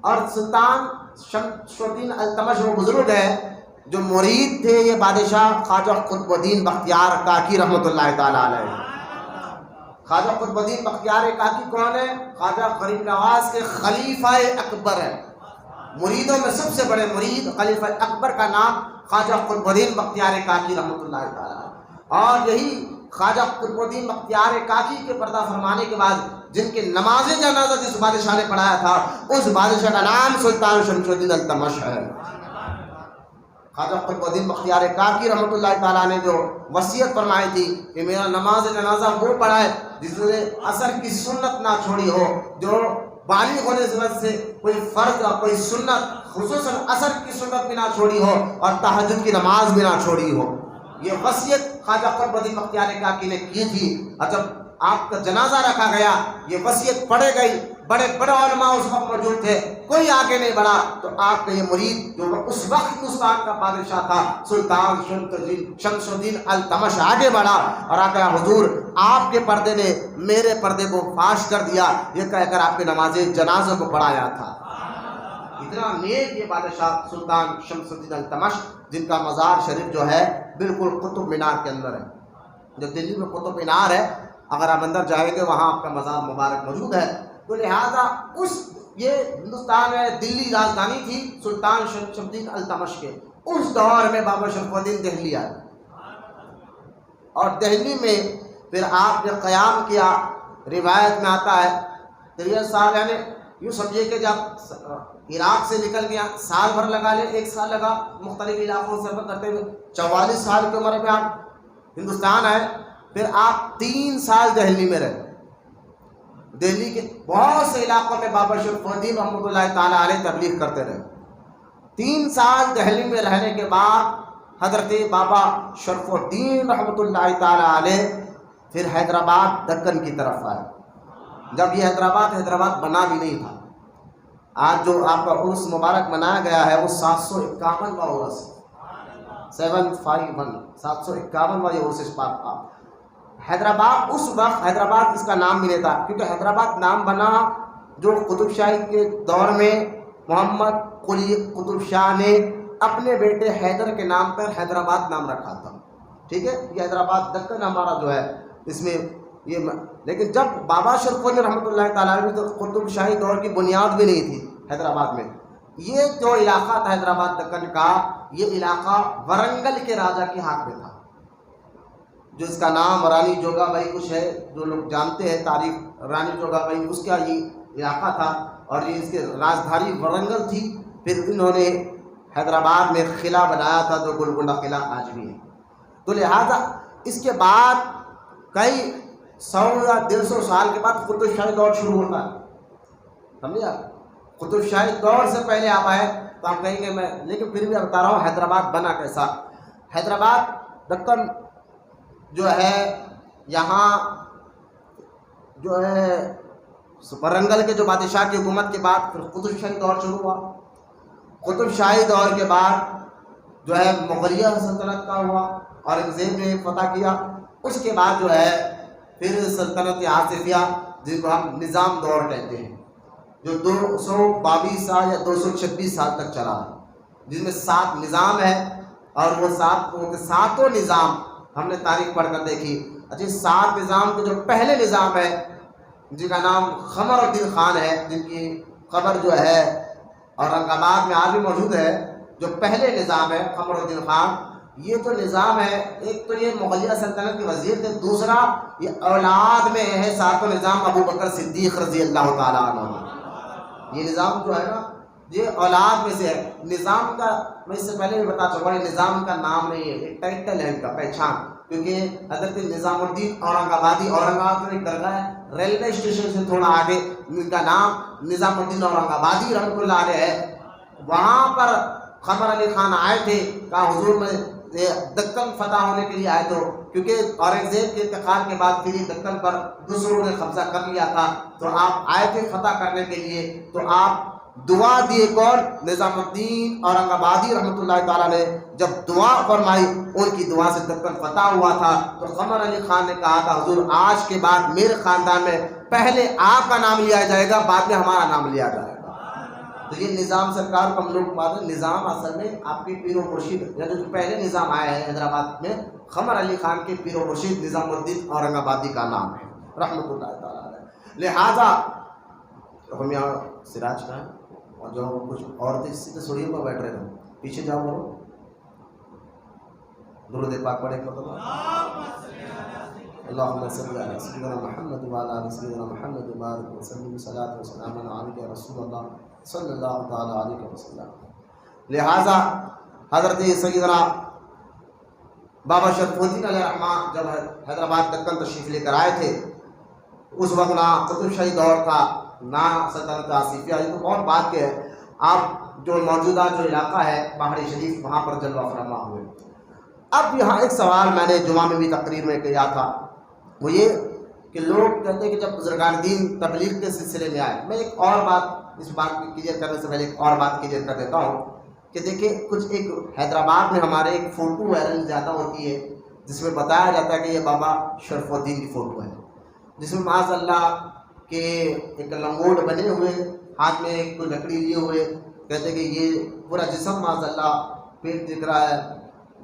اور سلطان شمس الدین التمش وہ بزرگ ہے جو مرید تھے یہ بادشاہ خواجہ قطب الدین بختیار کاکی رحمۃ اللہ تعالی علیہ. خواجہ قطب الدین بختیار کاکی کون ہے؟ خواجہ غریب نواز کے خلیفہ اکبر ہے. مریدوں میں سب سے بڑے مرید خلیفہ اکبر کا نام خواجہ قطب الدین بختیار کاکی رحمۃ اللہ تعالی علیہ. اور یہی خواجہ قطب الدین بختیار کاکی کے پردہ فرمانے کے بعد جن کے نماز جنازہ جس بادشاہ نے پڑھایا تھا اس بادشاہ کا نام سلطان شمس الدین التمش ہے. خواجہ قطب الدین بختیار کاکی رحمۃ اللہ تعالیٰ نے جو وصیت فرمائی تھی کہ میرا نماز جنازہ وہ پڑھائے جس نے عصر کی سنت نہ چھوڑی ہو، جو بالغ ہونے سے کوئی فرض اور کوئی سنت خصوصاً عصر کی سنت بھی نہ چھوڑی ہو اور تہجد کی نماز بھی نہ چھوڑی ہو. یہ وصیت خواجہ قطب الدین بختیار کاکی نے کی تھی. اور جب آپ کا جنازہ رکھا گیا یہ وصیت پڑھے گئی، بڑے بڑے علماء اس وقت موجود تھے، کوئی آگے نہیں بڑھا. تو آپ کا یہ مرید جو اس وقت ہندوستان کا بادشاہ تھا سلطان شمس الدین التمش آگے بڑھا اور آ کہا حضور آپ کے پردے نے میرے پردے کو فاش کر دیا، یہ کہہ کر آپ کے نماز جنازہ کو پڑھایا تھا. اتنا نیک یہ بادشاہ سلطان شمس الدین التمش، جن کا مزار شریف جو ہے بالکل قطب مینار کے اندر ہے. جو دلی میں قطب مینار ہے، اگر آپ اندر جائیں گے وہاں آپ کا مزار مبارک موجود ہے. تو لہٰذا اس یہ ہندوستان میں دلی راجدھانی تھی سلطان شمس الدین التمش کے، اس دور میں بابا شرف الدین دہلی آئے، اور دہلی میں پھر آپ نے قیام کیا۔ روایت میں آتا ہے 63 سال، یعنی یوں سمجھیے کہ جب عراق سے نکل گیا سال بھر لگا لے، 1 سال لگا مختلف علاقوں سے سفر کرتے ہوئے، 44 سال کی عمر میں آپ ہندوستان آئے، پھر آپ 3 سال دہلی میں رہے۔ دہلی کے بہت سے علاقوں میں بابا شرف الدین رحمۃ اللہ تعالیٰ علیہ تبلیغ کرتے رہے۔ 3 سال دہلی میں رہنے کے بعد حضرت بابا شرف الدین رحمۃ اللہ تعالیٰ علیہ پھر حیدرآباد دکن کی طرف آئے۔ جب یہ حیدرآباد بنا بھی نہیں تھا، آج جو آپ کا عرس مبارک منایا گیا ہے وہ 751واں عرس، 751واں یہ عرس پاک کا۔ حیدرآباد اس وقت حیدرآباد اس کا نام بھی نہیں تھا، کیونکہ حیدرآباد نام بنا جو قطب شاہی کے دور میں محمد قلی قطب شاہ نے اپنے بیٹے حیدر کے نام پر حیدرآباد نام رکھا تھا، ٹھیک ہے۔ یہ حیدرآباد دکن ہمارا جو ہے اس میں یہ، لیکن جب بابا شرف الدین رحمۃ اللہ تعالیٰ علیہ تو قطب شاہی دور کی بنیاد بھی نہیں تھی حیدرآباد میں۔ یہ جو علاقہ تھا حیدرآباد دکن کا، یہ علاقہ ورنگل کے راجا کے ہاتھ میں تھا، جو اس کا نام رانی جوگا بائی کچھ ہے، جو لوگ جانتے ہیں تاریخ، رانی جوگا بائی اس کا یہ علاقہ تھا، اور یہ اس کے راجدھانی ورنگل تھی۔ پھر انہوں نے حیدرآباد میں قلعہ بنایا تھا جو گولکنڈہ قلعہ آج بھی ہے۔ تو لہٰذا اس کے بعد کئی 100 یا 150 سال کے بعد قطب شاہی دور شروع ہوتا ہے، سمجھے آپ؟ قطب شاہی دور سے پہلے آپ آئے تو آپ کہیں گے میں، لیکن پھر بھی بتا رہا ہوں حیدرآباد بنا کیسا۔ حیدرآباد دکن جو ہے، یہاں جو ہے ورنگل کے جو بادشاہ کی حکومت کے بعد پھر قطب شاہی دور شروع ہوا۔ قطب شاہی دور کے بعد جو ہے مغلیہ سلطنت کا ہوا، اورنگزیب نے فتح کیا۔ اس کے بعد جو ہے پھر سلطنت آصفیہ، جس کو ہم نظام دور کہتے ہیں، جو 222 سال یا 226 سال تک چلا، جس میں 7 نظام ہے، اور وہ 7 نظام ہم نے تاریخ پڑھ کر دیکھی۔ اچھا، 7 نظام کے جو پہلے نظام ہے جن کا نام قمر الدین خان ہے، جن کی قبر جو ہے اورنگ آباد میں آج بھی موجود ہے، جو پہلے نظام ہے قمر الدین خان، یہ جو نظام ہے، ایک تو یہ مغلیہ سلطنت کے وزیر تھے، دوسرا یہ اولاد میں ہے 7 نظام ابو بکر صدیق رضی اللہ تعالیٰ عنہ۔ یہ نظام جو ہے نا، یہ اولاد میں سے ہے۔ نظام کا میں اس سے پہلے بھی بتا چکا ہوں، یہ نظام کا نام نہیں ہے، ایک ٹائٹل ہے ان کا، پہچان، کیونکہ حضرت نظام الدین اورنگ آبادی، اورنگ آباد میں ایک درگاہ ہے، ریلوے اسٹیشن سے تھوڑا آگے ان کا نام نظام الدین اورنگ آبادی رحمۃ اللہ علیہ ہے۔ وہاں پر قمر علی خان آئے تھے، کہا حضور میں دکن فتح ہونے کے لیے آئے تو، کیونکہ اورنگزیب کے انتقال کے بعد پھر یہ دکن پر دوسروں نے قبضہ کر لیا تھا، تو آپ آئے تھے فتح کرنے کے لیے، تو آپ دعا دیے کون؟ نظام الدین اورنگ آبادی رحمۃ اللہ تعالیٰ نے جب دعا فرمائی، ان کی دعا سے دکن فتح ہوا تھا۔ تو قمر علی خان نے کہا تھا حضور آج کے بعد میرے خاندان میں پہلے آپ کا نام لیا جائے گا، بعد میں ہمارا نام لیا جائے گا۔ تو یہ نظام سرکار کو ہم لوگ بات، نظام اصل میں آپ کے پیر و مرشید، یا جو پہلے نظام آیا ہے حیدرآباد میں، قمر علی خان کے پیر و مرشید نظام الدین اورنگ آبادی کا نام ہے رحمۃ اللہ تعالیٰ علیہ۔ لہٰذا ہم یہاں سراج کا ہے، اور جو کچھ عورتیں سیدھے سوڑیوں پر بیٹھ رہے ہیں، پیچھے جاؤ بولو درود پاک پڑھے مرتبہ اللہم صلی علی سیدنا محمد وعلی آل سیدنا محمد وبارک وسلم صلاۃ و سلام علیک یا رسول اللہ صلی اللہ تعالیٰ علیہ وسلم۔ لہٰذا حضرت سیدنا بابا شرف الدین علیہ الرحمٰن جب حیدرآباد دکن تشریف لے کر آئے تھے، اس وقت نہ قطب شاہی دور تھا، نہ سلطنت آصفیہ، یہ تو بہت بات کے ہے۔ آپ جو موجودہ جو علاقہ ہے پہاڑی شریف، وہاں پر جلوہ فرما ہوئے۔ اب یہاں ایک سوال میں نے جمعہ میں بھی تقریر میں کیا تھا، وہ یہ کہ لوگ کہتے ہیں کہ جب بزرگان دین تبلیغ کے سلسلے میں آئے، میں ایک اور بات اس بات کی کلیئر کرنے سے پہلے ایک اور بات کلیئر کر دیتا ہوں کہ دیکھیں کچھ ایک حیدرآباد میں ہمارے ایک فوٹو وائرل زیادہ ہوتی ہے جس میں بتایا جاتا ہے کہ یہ بابا شرف الدین کی فوٹو ہے، جس میں معاذ اللہ کہ ایک لنگوٹ بنے ہوئے، ہاتھ میں ایک کوئی لکڑی لیے ہوئے، کہتے کہ یہ پورا جسم معاذ اللہ پیٹ دکھ رہا ہے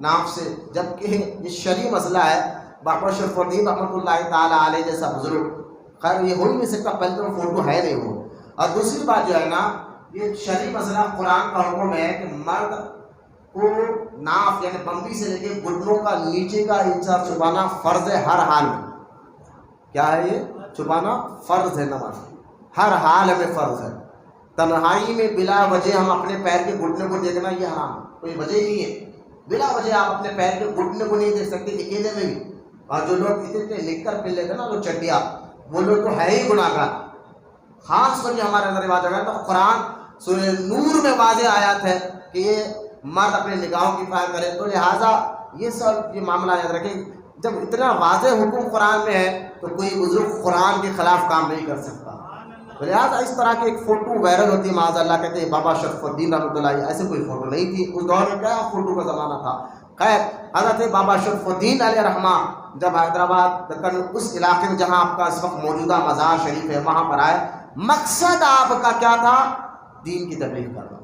ناف سے، جبکہ یہ شرعی مسئلہ ہے۔ بابا شرف الدین رحمۃ اللہ تعالیٰ علیہ جیسا بزرگ، خیر یہ ہو ہی نہیں سکتا، پہلے تو فوٹو ہے نہیں وہ، اور دوسری بات جو ہے نا، یہ شرعی مسئلہ قرآن کا حکم ہے کہ مرد کو ناف یعنی بمبی سے لے کے گھٹنوں کا نیچے کا حصہ چھپانا فرض ہے ہر حال میں. کیا ہے یہ؟ چھپانا فرض ہے. نماز ہر حال میں فرض ہے. تنہائی میں بلا وجہ ہم اپنے پیر کے گھٹنے کو دیکھنا یہ حرام ہے، کوئی وجہ ہی نہیں ہے. بلا وجہ آپ اپنے پیر کے گھٹنے کو نہیں دیکھ سکتے اکیلے میں بھی. اور جو لوگ اتنے نکر پہ لیتے نا، وہ چڈیا، وہ لوگ تو ہے ہی گناہ گار. خاص کر جو ہمارے اندر رواج ہے تو قرآن سورہ نور میں واضح آیات ہے کہ یہ مرد اپنے نگاہوں کی حفاظت کرے. تو لہٰذا یہ سب یہ معاملہ یاد رکھیں. جب اتنا واضح حکم قرآن میں ہے تو کوئی بزرگ قرآن کے خلاف کام نہیں کر سکتا. تو لہٰذا اس طرح کی ایک فوٹو وائرل ہوتی ہے، معاذ اللہ کہتے ہیں بابا شرف الدین رحمۃ اللہ علیہ، ایسے کوئی فوٹو نہیں تھی اس دور میں. کیا فوٹو کا زمانہ تھا. خیر، حضرت بابا شرف الدین علیہ رحمہ جب حیدرآباد دکن اس علاقے میں جہاں آپ کا اس وقت موجودہ مزار شریف ہے وہاں پر آئے، مقصد آپ کا کیا تھا؟ دین کی تبلیغ کرنا.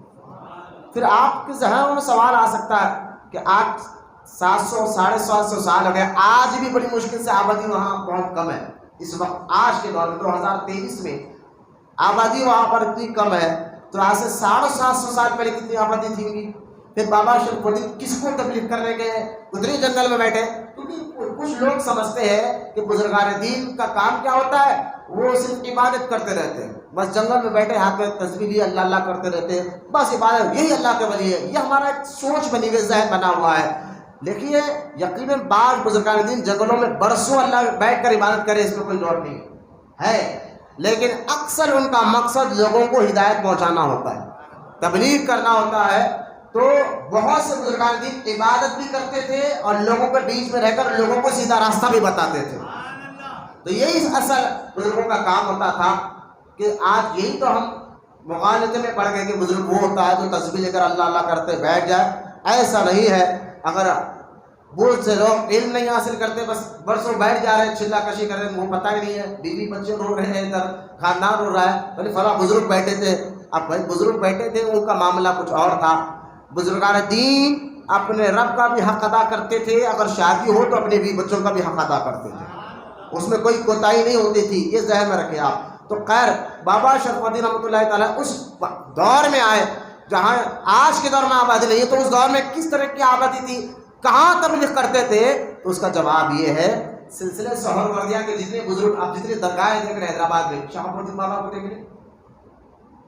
پھر آپ کے ذہن میں سوال آ سکتا ہے کہ آج 700 750 سال ہو گئے، آج بھی بڑی مشکل سے آبادی وہاں بہت کم ہے. اس وقت آج کے دور میں 2023 میں آبادی وہاں پر اتنی کم ہے، تو آج سے 750 سال پہلے کتنی آبادی تھی گی؟ پھر بابا شرف الدین کس کو تبلیغ کرنے گئے؟ اتنے جنگل میں بیٹھے. کیونکہ کچھ لوگ سمجھتے ہیں کہ بزرگان دین کا کام کیا ہوتا ہے، وہ صرف عبادت کرتے رہتے ہیں، بس جنگل میں بیٹھے ہاتھ میں تسبیح لیے اللہ اللہ کرتے رہتے ہیں، بس عبادت، یہی اللہ کے ولی ہے. یہ ہمارا ایک سوچ بنی ہوئی، ذہن بنا ہوا ہے. دیکھیے یقیناً بعض بزرگان دین جنگلوں میں برسوں اللہ بیٹھ کر عبادت کرے، اس میں کوئی ڈاؤٹ نہیں ہے، لیکن اکثر ان کا مقصد لوگوں کو ہدایت پہنچانا ہوتا ہے، تبلیغ کرنا ہوتا ہے. تو بہت سے بزرگان دین عبادت بھی کرتے تھے اور لوگوں کے بیچ میں رہ کر لوگوں کو سیدھا راستہ بھی بتاتے تھے. تو یہی اصل بزرگوں کا کام ہوتا تھا. کہ آج یہی تو ہم مغالطے میں پڑ گئے کہ بزرگ وہ ہوتا ہے جو تسبیح لے کر اللہ اللہ کرتے بیٹھ جائے. ایسا نہیں ہے. اگر بہت سے لوگ علم نہیں حاصل کرتے، بس برسوں بیٹھ جا رہے ہیں، چلا کشی کر رہے ہیں، وہ پتہ ہی نہیں ہے، بیوی بچے رو رہے ہیں، ادھر خاندان رو رہا ہے، بھلے فلاں بزرگ بیٹھے تھے. اب بھائی بزرگ بیٹھے تھے، ان کا معاملہ کچھ اور تھا. بزرگان دین اپنے رب کا بھی حق ادا کرتے تھے، اگر شادی ہو تو اپنے بیوی بچوں کا بھی حق ادا کرتے تھے، اس میں کوئی کوتاہی نہیں ہوتی تھی. یہ ذہن میں رکھیں آپ. تو خیر، بابا شرف الدین رحمۃ اللہ تعالیٰ اس دور میں آئے جہاں آج کے دور میں آبادی نہیں ہے. تو اس دور میں کس طرح کی آبادی تھی، کہاں تبلیغ کرتے تھے؟ تو اس کا جواب یہ ہے، سلسلے سہروردیہ کے جتنے بزرگ، آپ جتنے درگاہیں دیکھ رہے ہیں حیدرآباد میں، شاہ الدین بابا کو دیکھ رہے،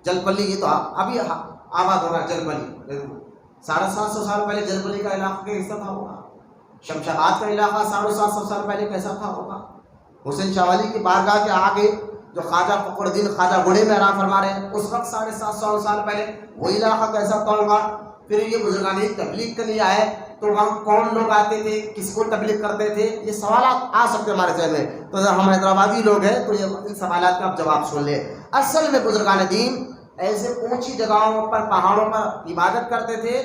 جلپلی، یہ تو ابھی آباد ہو رہا ہے. جلپلی 750 سال پہلے جلپلی کا علاقہ کیسا تھا ہوگا؟ شمشاد کا علاقہ 750 سال پہلے کیسا تھا ہوگا؟ حسین شاہ ولی کی بارگاہ کے آگے جو خواجہ فخر الدین خواجہ گڑھے میں آرام فرما رہے ہیں، اس وقت 750 سال پہلے وہ علاقہ کیسا تھا ہوگا؟ پھر یہ بزرگان تبلیغ کے لیے آئے تو وہاں کون لوگ آتے تھے، کس کو تبلیغ کرتے تھے؟ یہ سوالات آ سکتے ہمارے ذہن میں. تو ہم حیدرآبادی لوگ ہیں تو یہ ان سوالات کا آپ جواب سن لیں. اصل میں بزرگان دین ایسے اونچی جگہوں پر، پہاڑوں پر عبادت کرتے تھے،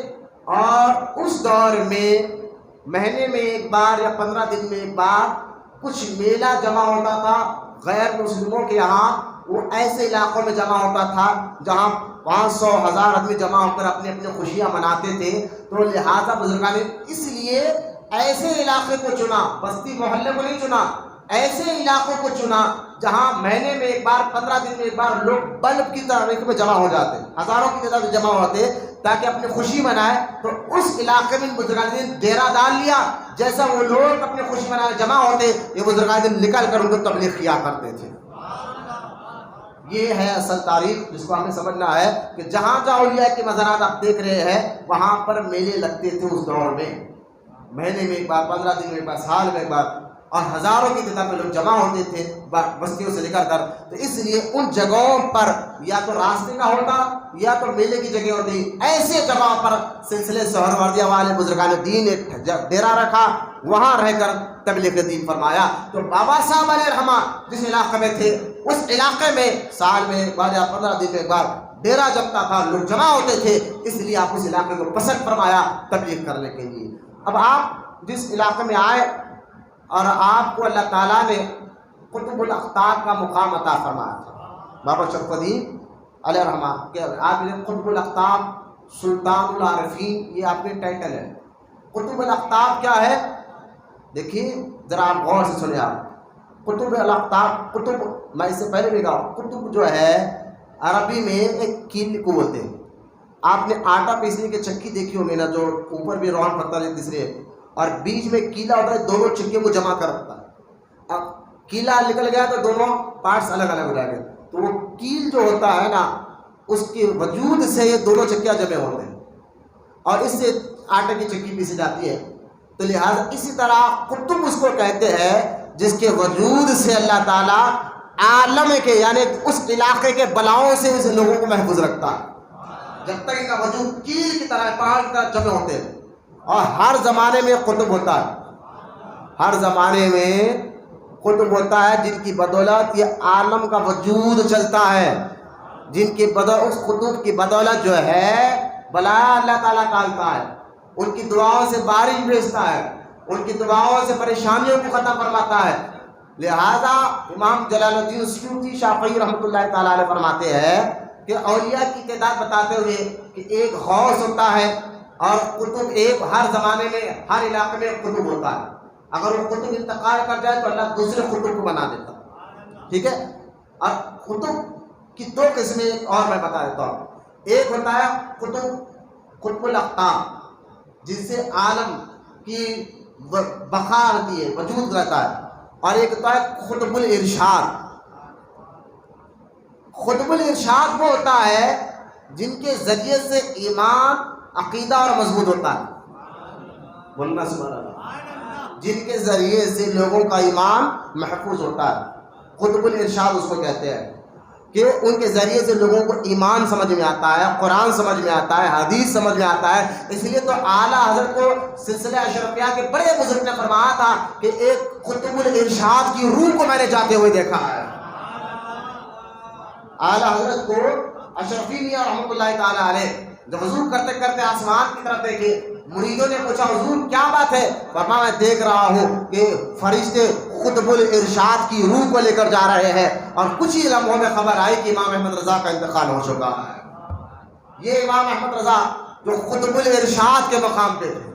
اور اس دور میں مہینے میں ایک بار یا 15 دن میں ایک بار کچھ میلہ جمع ہوتا تھا غیر مسلموں کے یہاں. وہ ایسے علاقوں میں جمع ہوتا تھا جہاں 500 1000 آدمی جمع ہو کر اپنی اپنی خوشیاں مناتے تھے. تو لہٰذا بزرگان نے اس لیے ایسے علاقے کو چنا، بستی محلے کو نہیں چنا، ایسے علاقوں کو چنا جہاں مہینے میں ایک بار، 15 دن میں ایک بار لوگ بلب کی تاریخ میں جمع ہو جاتے، ہزاروں کی تعداد میں جمع ہوتے تاکہ اپنی خوشی منائے. تو اس علاقے میں بزرگان نے ڈیرا ڈال لیا. جیسا وہ لوگ اپنی خوشی منانے جمع ہوتے، یہ بزرگان نے نکل کر ان کو تبلیغ کیا کرتے تھے. یہ ہے اصل تاریخ جس کو ہمیں سمجھنا ہے کہ جہاں جہاں اولیاء کے مزارات آپ دیکھ رہے ہیں وہاں پر میلے لگتے تھے اس دور میں، مہینے میں ایک بار، 15 دن میں ایک بار، سال میں ایک بار، اور ہزاروں کی تعداد میں لوگ جمع ہوتے تھے بستیوں سے نکل کر. تو اس لیے ان جگہوں پر یا تو راستے کا ہوتا یا تو میلے کی جگہ ہوتی. ایسے جگہ پر سلسلے سہروردیہ والے بزرگان دین ایک ڈیرا رکھا، وہاں رہ کر تبلیغ دین فرمایا. تو بابا صاحب علیہ رحمہ جس علاقے میں تھے اس علاقے میں سال میں ایک بار یا 15 دن میں ایک بار ڈیرا جمتا تھا، لوگ جمع ہوتے تھے. اس لیے آپ اس علاقے کو پسند فرمایا تبلیغ کرنے کے لیے. اب آپ جس علاقے میں آئے اور آپ کو اللہ تعالیٰ نے قطب الاقطاب کا مقام عطا فرمایا تھا، بابا شرف الدین علیہ رحمہ کہ آپ نے قطب الاقطاب، سلطان العارفین، یہ آپ کے ٹائٹل ہے. قطب الاقطاب کیا ہے؟ دیکھیے ذرا آپ غور سے سنیں. آپ قطب الاقطاب، قطب، میں اس سے پہلے بھی کہا قطب جو ہے عربی میں ایک کیل کو بولتے ہیں. آپ نے آٹا پیسنے کی چکی دیکھی ہوگی نا, جو اوپر بھی رون پڑتا ہے تیسرے, اور بیچ میں کیلا ہوتا ہے, دونوں چکیوں کو جمع کر رکھتا ہے. اب کیلا نکل گیا تو دونوں پارٹس الگ الگ ہو جائیں گے, تو وہ کیل جو ہوتا ہے نا, اس کے وجود سے یہ دونوں چکیاں جمع ہوتے ہیں اور اس سے آٹے کی چکی پیسی جاتی ہے. تو لہٰذا اسی طرح قطب اس کو کہتے ہیں جس کے وجود سے اللہ تعالیٰ عالم کے یعنی اس علاقے کے بلاؤں سے اس لوگوں کو محفوظ رکھتا ہے. جب تک ان کا وجود کیل کی طرح پہاڑ کی طرح جمع ہوتے ہیں. اور ہر زمانے میں قطب ہوتا ہے, ہر زمانے میں قطب ہوتا ہے جن کی بدولت یہ عالم کا وجود چلتا ہے, جن کی بدولت, اس قطب کی بدولت جو ہے بلا اللہ تعالیٰ ٹالتا ہے, ان کی دعاؤں سے بارش بھیجتا ہے, ان کی دعاؤں سے پریشانیوں کو ختم فرماتا ہے. لہذا امام جلال الدین سیوطی شافعی رحمۃ اللہ تعالیٰ علیہ فرماتے ہیں کہ اولیاء کی تعداد بتاتے ہوئے کہ ایک غوث ہوتا ہے اور قطب ایک ہر زمانے میں ہر علاقے میں ایک قطب ہوتا ہے. اگر وہ قطب انتقال کر جائے تو اللہ دوسرے قطب کو بنا دیتا. ٹھیک ہے. اور قطب کی دو قسمیں اور میں بتا دیتا ہوں. ایک ہوتا ہے قطب الاقطاب جس سے عالم کی بقا ہوتی ہے, وجود رہتا ہے, اور ایک ہوتا ہے قطب الارشاد. قطب الارشاد وہ ہوتا ہے جن کے ذریعے سے ایمان عقیدہ اور مضبوط ہوتا ہے. بولنا سبحان اللہ. جن کے ذریعے سے لوگوں کا ایمان محفوظ ہوتا ہے, قطب الارشاد اس کو کہتے ہیں کہ ان کے ذریعے سے لوگوں کو ایمان سمجھ میں آتا ہے, قرآن سمجھ میں آتا ہے, حدیث سمجھ میں آتا ہے. اس لیے تو اعلیٰ حضرت کو سلسلہ اشرفیہ کے بڑے بزرگ نے فرمایا تھا کہ ایک قطب الارشاد کی روح کو میں نے جاتے ہوئے دیکھا ہے. اعلیٰ حضرت کو اشرفی میاں رحمۃ اللہ تعالیٰ علیہ جب وضو کرتے کرتے آسمان کی طرف دیکھے, مریدوں نے پوچھا حضور کیا بات ہے؟ فرمایا میں دیکھ رہا ہوں کہ فرشتے قطب الارشاد کی روح کو لے کر جا رہے ہیں, اور کچھ ہی لمحوں میں خبر آئی کہ امام احمد رضا کا انتقال ہو چکا ہے. یہ امام احمد رضا جو قطب الارشاد کے مقام پہ تھے.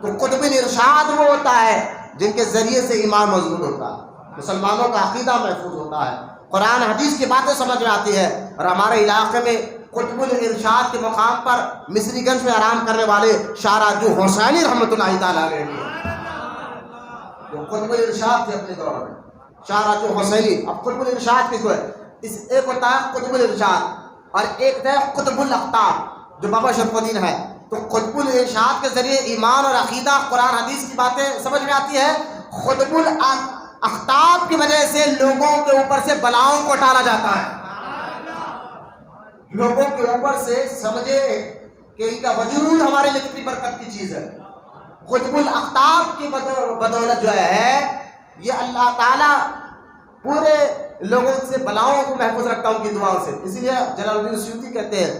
تو قطب الارشاد وہ ہوتا ہے جن کے ذریعے سے ایمان مضبوط ہوتا ہے, مسلمانوں کا عقیدہ محفوظ ہوتا ہے, قرآن حدیث کی باتیں سمجھ میں آتی ہے. اور ہمارے علاقے میں قطب الارشاد کے مقام پر مصری گنج میں آرام کرنے والے شاہ راجو حسینی رحمۃ اللہ تعالیٰ علیہ جو قطب الارشاد تھے اپنے دور میں, شاہ راجو حسینی. اب قطب الارشاد کس کو ہے؟ ایک ہوتا ہے قطب الارشاد اور ایک ہے قطب الاقطاب جو بابا شرف الدین ہے. تو قطب الارشاد کے ذریعے ایمان اور عقیدہ قرآن حدیث کی باتیں سمجھ میں آتی ہے. قطب الاقطاب کی وجہ سے لوگوں کے اوپر سے بلاؤں کو ٹالا جاتا ہے. لوگوں کے اوپر سے سمجھے کہ ان کا وجود ہمارے لیے کتنی برکت کی چیز ہے. قطب الاقطاب کی بدولت جو ہے یہ اللہ تعالیٰ پورے لوگوں سے بلاؤں کو محفوظ رکھتا ہے ان کی دعاؤں سے. اسی لیے جلال الدین سیوطی کہتے ہیں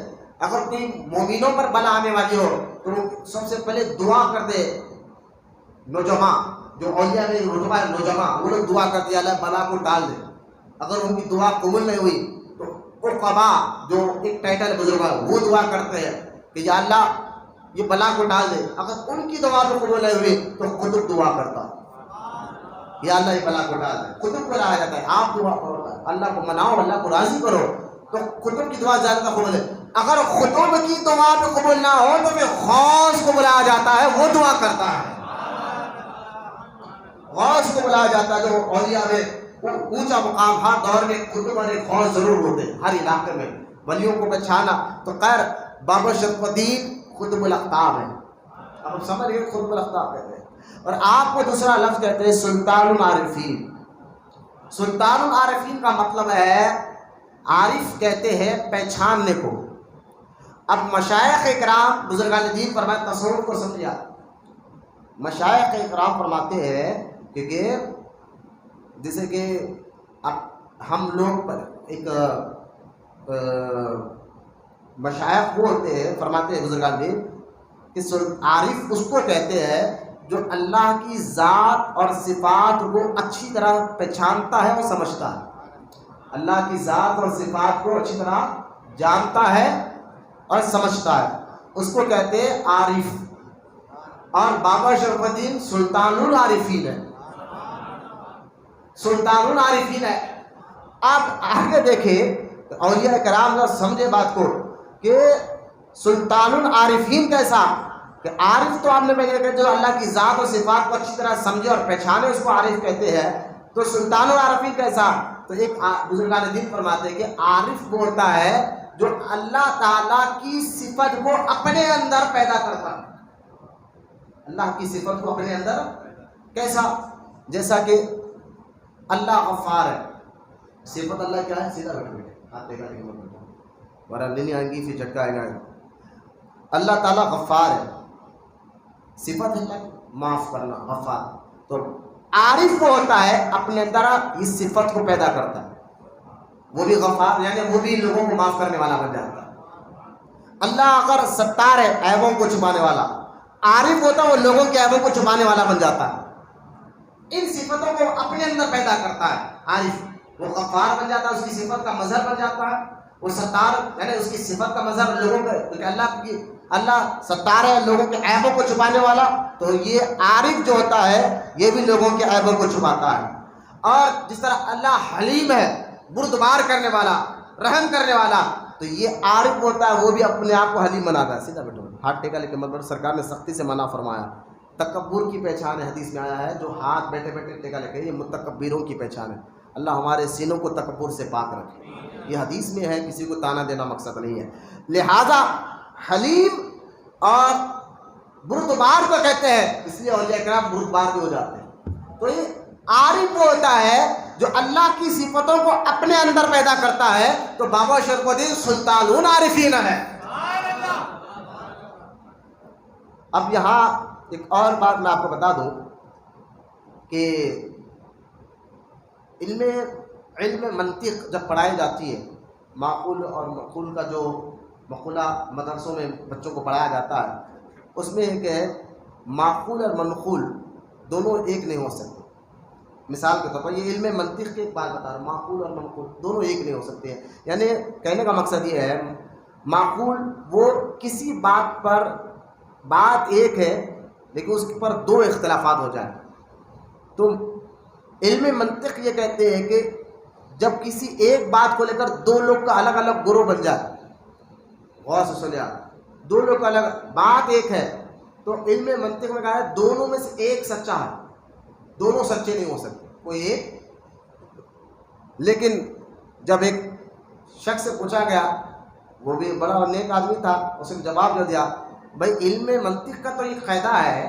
اگر کوئی مومنوں پر بلا آنے والی ہو تو سب سے پہلے دعا کر دے. نوجواں جو اولیاء میں رتبہ ہے نوجواں, وہ لوگ دعا کرتے اللہ بلا کو ڈال دے. اگر ان کی دعا قبول نہیں ہوئی تو عقبا جو ایک ٹائٹل بزرگ ہے وہ دعا کرتے ہیں کہ یا اللہ یہ بلا کو ڈال دے. اگر ان کی دعا کو قبول نہیں ہوئی تو قطب دعا کرتا یا اللہ یہ بلا کو ڈال دے. قطب کو لایا جاتا ہے, آپ دعا کرو, اللہ کو مناؤ, اللہ کو راضی کرو, تو قطب کی دعا زیادہ قبول ہے. اگر قطب کی دعا پہ قبول نہ ہو تو پھر غوث کو بلایا جاتا ہے, وہ دعا کرتا ہے. غوث کو بلایا جاتا ہے جو اولیاء میں اونچا مقام. ہر دور میں قطب اور ایک غوث ضرور ہوتے ہیں ہر علاقے میں. ولیوں کو پہچانا تو خیر بابا شرف الدین قطب الاقطاب ہے. اب سمجھ گئے قطب الاقطاب کہتے ہیں. اور آپ کو دوسرا لفظ کہتے ہیں سلطان العارفین. سلطان العارفین کا مطلب ہے, عارف کہتے ہیں پہچاننے کو. اب مشائخ اکرام بزرگان دین فرماتے تصوف کو سمجھا. مشائخ اکرام فرماتے ہیں کہ جیسے کہ اب ہم لوگ پر ایک مشائخ وہ ہوتے ہیں, فرماتے ہیں بزرگان دین کہ عارف اس کو کہتے ہیں جو اللہ کی ذات اور صفات کو اچھی طرح پہچانتا ہے اور سمجھتا ہے. اللہ کی ذات اور صفات کو اچھی طرح جانتا ہے اور سمجھتا ہے, اس کو کہتے ہیں عارف. اور بابا شرف الدین سلطان العارفین ہے, سلطان العارفین ہے. آپ آگے دیکھیں اولیاء کرام ذرا سمجھے بات کو کہ سلطان العارفین کیسا، کہ عارف تو آپ نے پہلے کہا جو اللہ کی ذات اور صفات کو اچھی طرح سمجھے اور پہچانے اس کو عارف کہتے ہیں، تو سلطان العارفین کیسا؟ تو ایک بزرگان دین فرماتے ہیں کہ عارف وہ ہوتا ہے جو اللہ تعالیٰ کی صفت کو اپنے اندر پیدا کرتا ہے، اللہ کی صفت کو اپنے اندر کیسا؟ جیسا کہ اللہ غفار ہے، صفت اللہ کیا ہے؟ سیدھا بیٹھو بیٹھے ہاتھ دیکھا نہیں مت ورنہ نہیں آئیں گی پھر جھٹکا آئے گا۔ اللہ تعالیٰ غفار ہے، صفت ہے معاف کرنا، غفار۔ تو عارف وہ ہوتا ہے اپنے اندر اس صفت کو پیدا کرتا ہے، وہ بھی غفار یعنی وہ بھی لوگوں کو معاف کرنے والا بن جاتا ہے۔ اللہ اگر ستار ہے، عیبوں کو چھپانے والا، عارف ہوتا ہے وہ لوگوں کے عیبوں کو چھپانے والا بن جاتا ہے، ان صفتوں کو اپنے اندر پیدا کرتا ہے عارف، وہ غفار بن جاتا ہے، اس کی صفت کا مظہر بن جاتا ہے، وہ ستار یعنی اس کی صفت کا مظہر لوگوں کا، کیونکہ اللہ ستار ہے لوگوں کے عیبوں کو چھپانے والا، تو یہ عارف جو ہوتا ہے یہ بھی لوگوں کے عیبوں کو چھپاتا ہے۔ اور جس طرح اللہ حلیم ہے، بردبار کرنے والا، رحم کرنے والا، تو یہ عارف ہوتا ہے وہ بھی اپنے آپ کو حلیم بناتا ہے۔ سیدھا بیٹھو، ہاتھ ٹیکا، لیکن مطلب سرکار نے سختی سے منع فرمایا، تکبر کی پہچان ہے، حدیث میں آیا ہے جو ہاتھ بیٹھے بیٹھے ٹیکا لے کے، یہ متکبروں کی پہچان ہے۔ اللہ ہمارے سینوں کو تکبر سے پاک رکھے، یہ حدیث میں ہے، کسی کو تانا دینا مقصد نہیں ہے۔ لہذا حلیم اور بردبار کو کہتے ہیں، اس لیے اولیاء کرام بردبار بھی ہو جاتے ہیں۔ تو یہ عارف وہ ہوتا ہے جو اللہ کی صفتوں کو اپنے اندر پیدا کرتا ہے، تو بابا شرف الدین سلطان العارفین ہے۔ اب یہاں ایک اور بات میں آپ کو بتا دوں کہ علم منطق جب پڑھائی جاتی ہے، معقول اور منقول کا جو مقولہ مدرسوں میں بچوں کو پڑھایا جاتا ہے، اس میں ایک ہے معقول اور منقول دونوں ایک نہیں ہو سکتے۔ مثال کے طور پر یہ علم منطق کی ایک بات بتا رہا ہوں، معقول اور منقول دونوں ایک نہیں ہو سکتے ہیں۔ یعنی کہنے کا مقصد یہ ہے معقول وہ کسی بات پر بات ایک ہے لیکن اس پر دو اختلافات ہو جائیں، تو علم منطق یہ کہتے ہیں کہ جب کسی ایک بات کو لے کر دو لوگ کا الگ الگ گروہ بن جائے، غور سے سنیں آپ، دو لوگ کا الگ بات ایک ہے، تو علم منطق میں کہا ہے دونوں میں سے ایک سچا ہے، دونوں سچے نہیں ہو سکتے، کوئی ایک۔ لیکن جب ایک شخص سے پوچھا گیا، وہ بھی بڑا نیک آدمی تھا، اس نے جواب جو دیا، بھائی علم منطق کا تو ایک قاعدہ ہے،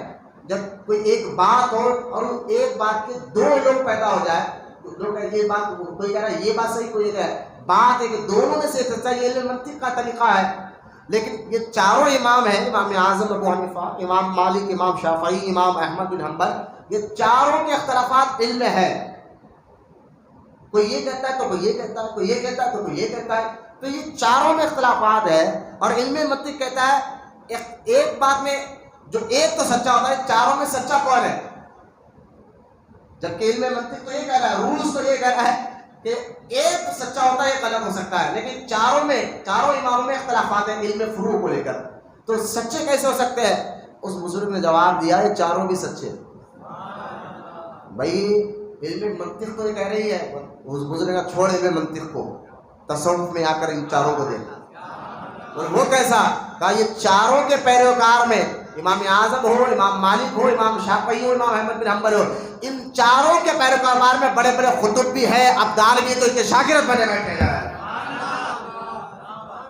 جب کوئی ایک بات ہو اور ایک بات کے دو لوگ پیدا ہو جائے، لوگ یہ بات، کوئی کہہ رہا ہے یہ بات صحیح، کوئی کہہ رہا ہے بات ہے کہ دونوں میں سے ایک سچا، یہ علم منطق کا طریقہ ہے۔ لیکن یہ چاروں امام ہیں، امام اعظم ابو حنیفہ، امام مالک، امام شافعی، امام احمد بن حنبل، یہ چاروں کے اختلافات علم ہے، کوئی یہ کہتا ہے تو کوئی یہ کہتا ہے، کوئی یہ کہتا ہے تو کوئی یہ کہتا ہے، تو یہ چاروں میں اختلافات ہے۔ اور علم منطق کہتا ہے ایک بات میں جو ایک تو سچا ہوتا ہے، چاروں میں سچا کون ہے؟ جبکہ علم منطق تو یہ کہہ رہا ہے، رولز تو یہ کہہ رہا ہے کہ ایک سچا ہوتا ہے، ایک غلط ہو سکتا ہے، لیکن چاروں اماموں میں اختلافات ہیں علم فروع کو لے کر، تو سچے کیسے ہو سکتے ہیں؟ اس بزرگ نے جواب دیا یہ چاروں بھی سچے۔ بھائی علم منطق تو یہ کہہ رہی ہے، اس بزرگ نے چھوڑ علم منطق کو، تصوف میں آ کر ان چاروں کو دیکھا، اور وہ کیسا؟ کہا یہ چاروں کے پیروکار میں امام اعظم ہو، امام مالک ہو، امام شافعی ہو، امام احمد بن حنبل ہو، ان چاروں کے پیروکار میں بڑے بڑے خطب بھی ہیں، ابدال بھی، تو ان کے شاگرد بنے بیٹھے ہیں۔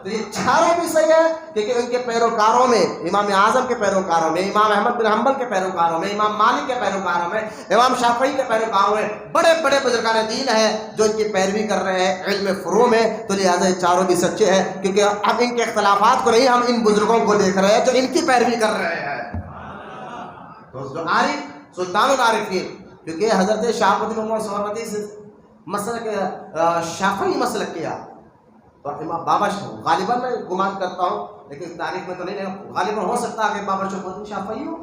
تو یہ چاروں بھی صحیح ہے کیونکہ ان کے پیروکاروں میں، امام اعظم کے پیروکاروں میں، امام احمد بن حنبل کے پیروکاروں میں، امام مالک کے پیروکاروں میں، امام شافعی کے پیروکاروں میں بڑے بڑے بزرگان دین ہیں جو ان کی پیروی کر رہے ہیں علم فروع میں، تو لہٰذا یہ چاروں بھی سچے ہیں، کیونکہ اب ان کے اختلافات کو نہیں، ہم ان بزرگوں کو دیکھ رہے ہیں جو ان کی پیروی کر رہے ہیں۔ تو جو عارف سلطان العارفین، کیونکہ حضرت شہاب الدین عمر سہروردی سے مسلک شافعی مسلک کیا، تو امام بابا غالباً میں گمان کرتا ہوں، لیکن تاریخ میں تو نہیں، غالباً ہو سکتا ہے کہ بابا شرف الدین شافعی ہو،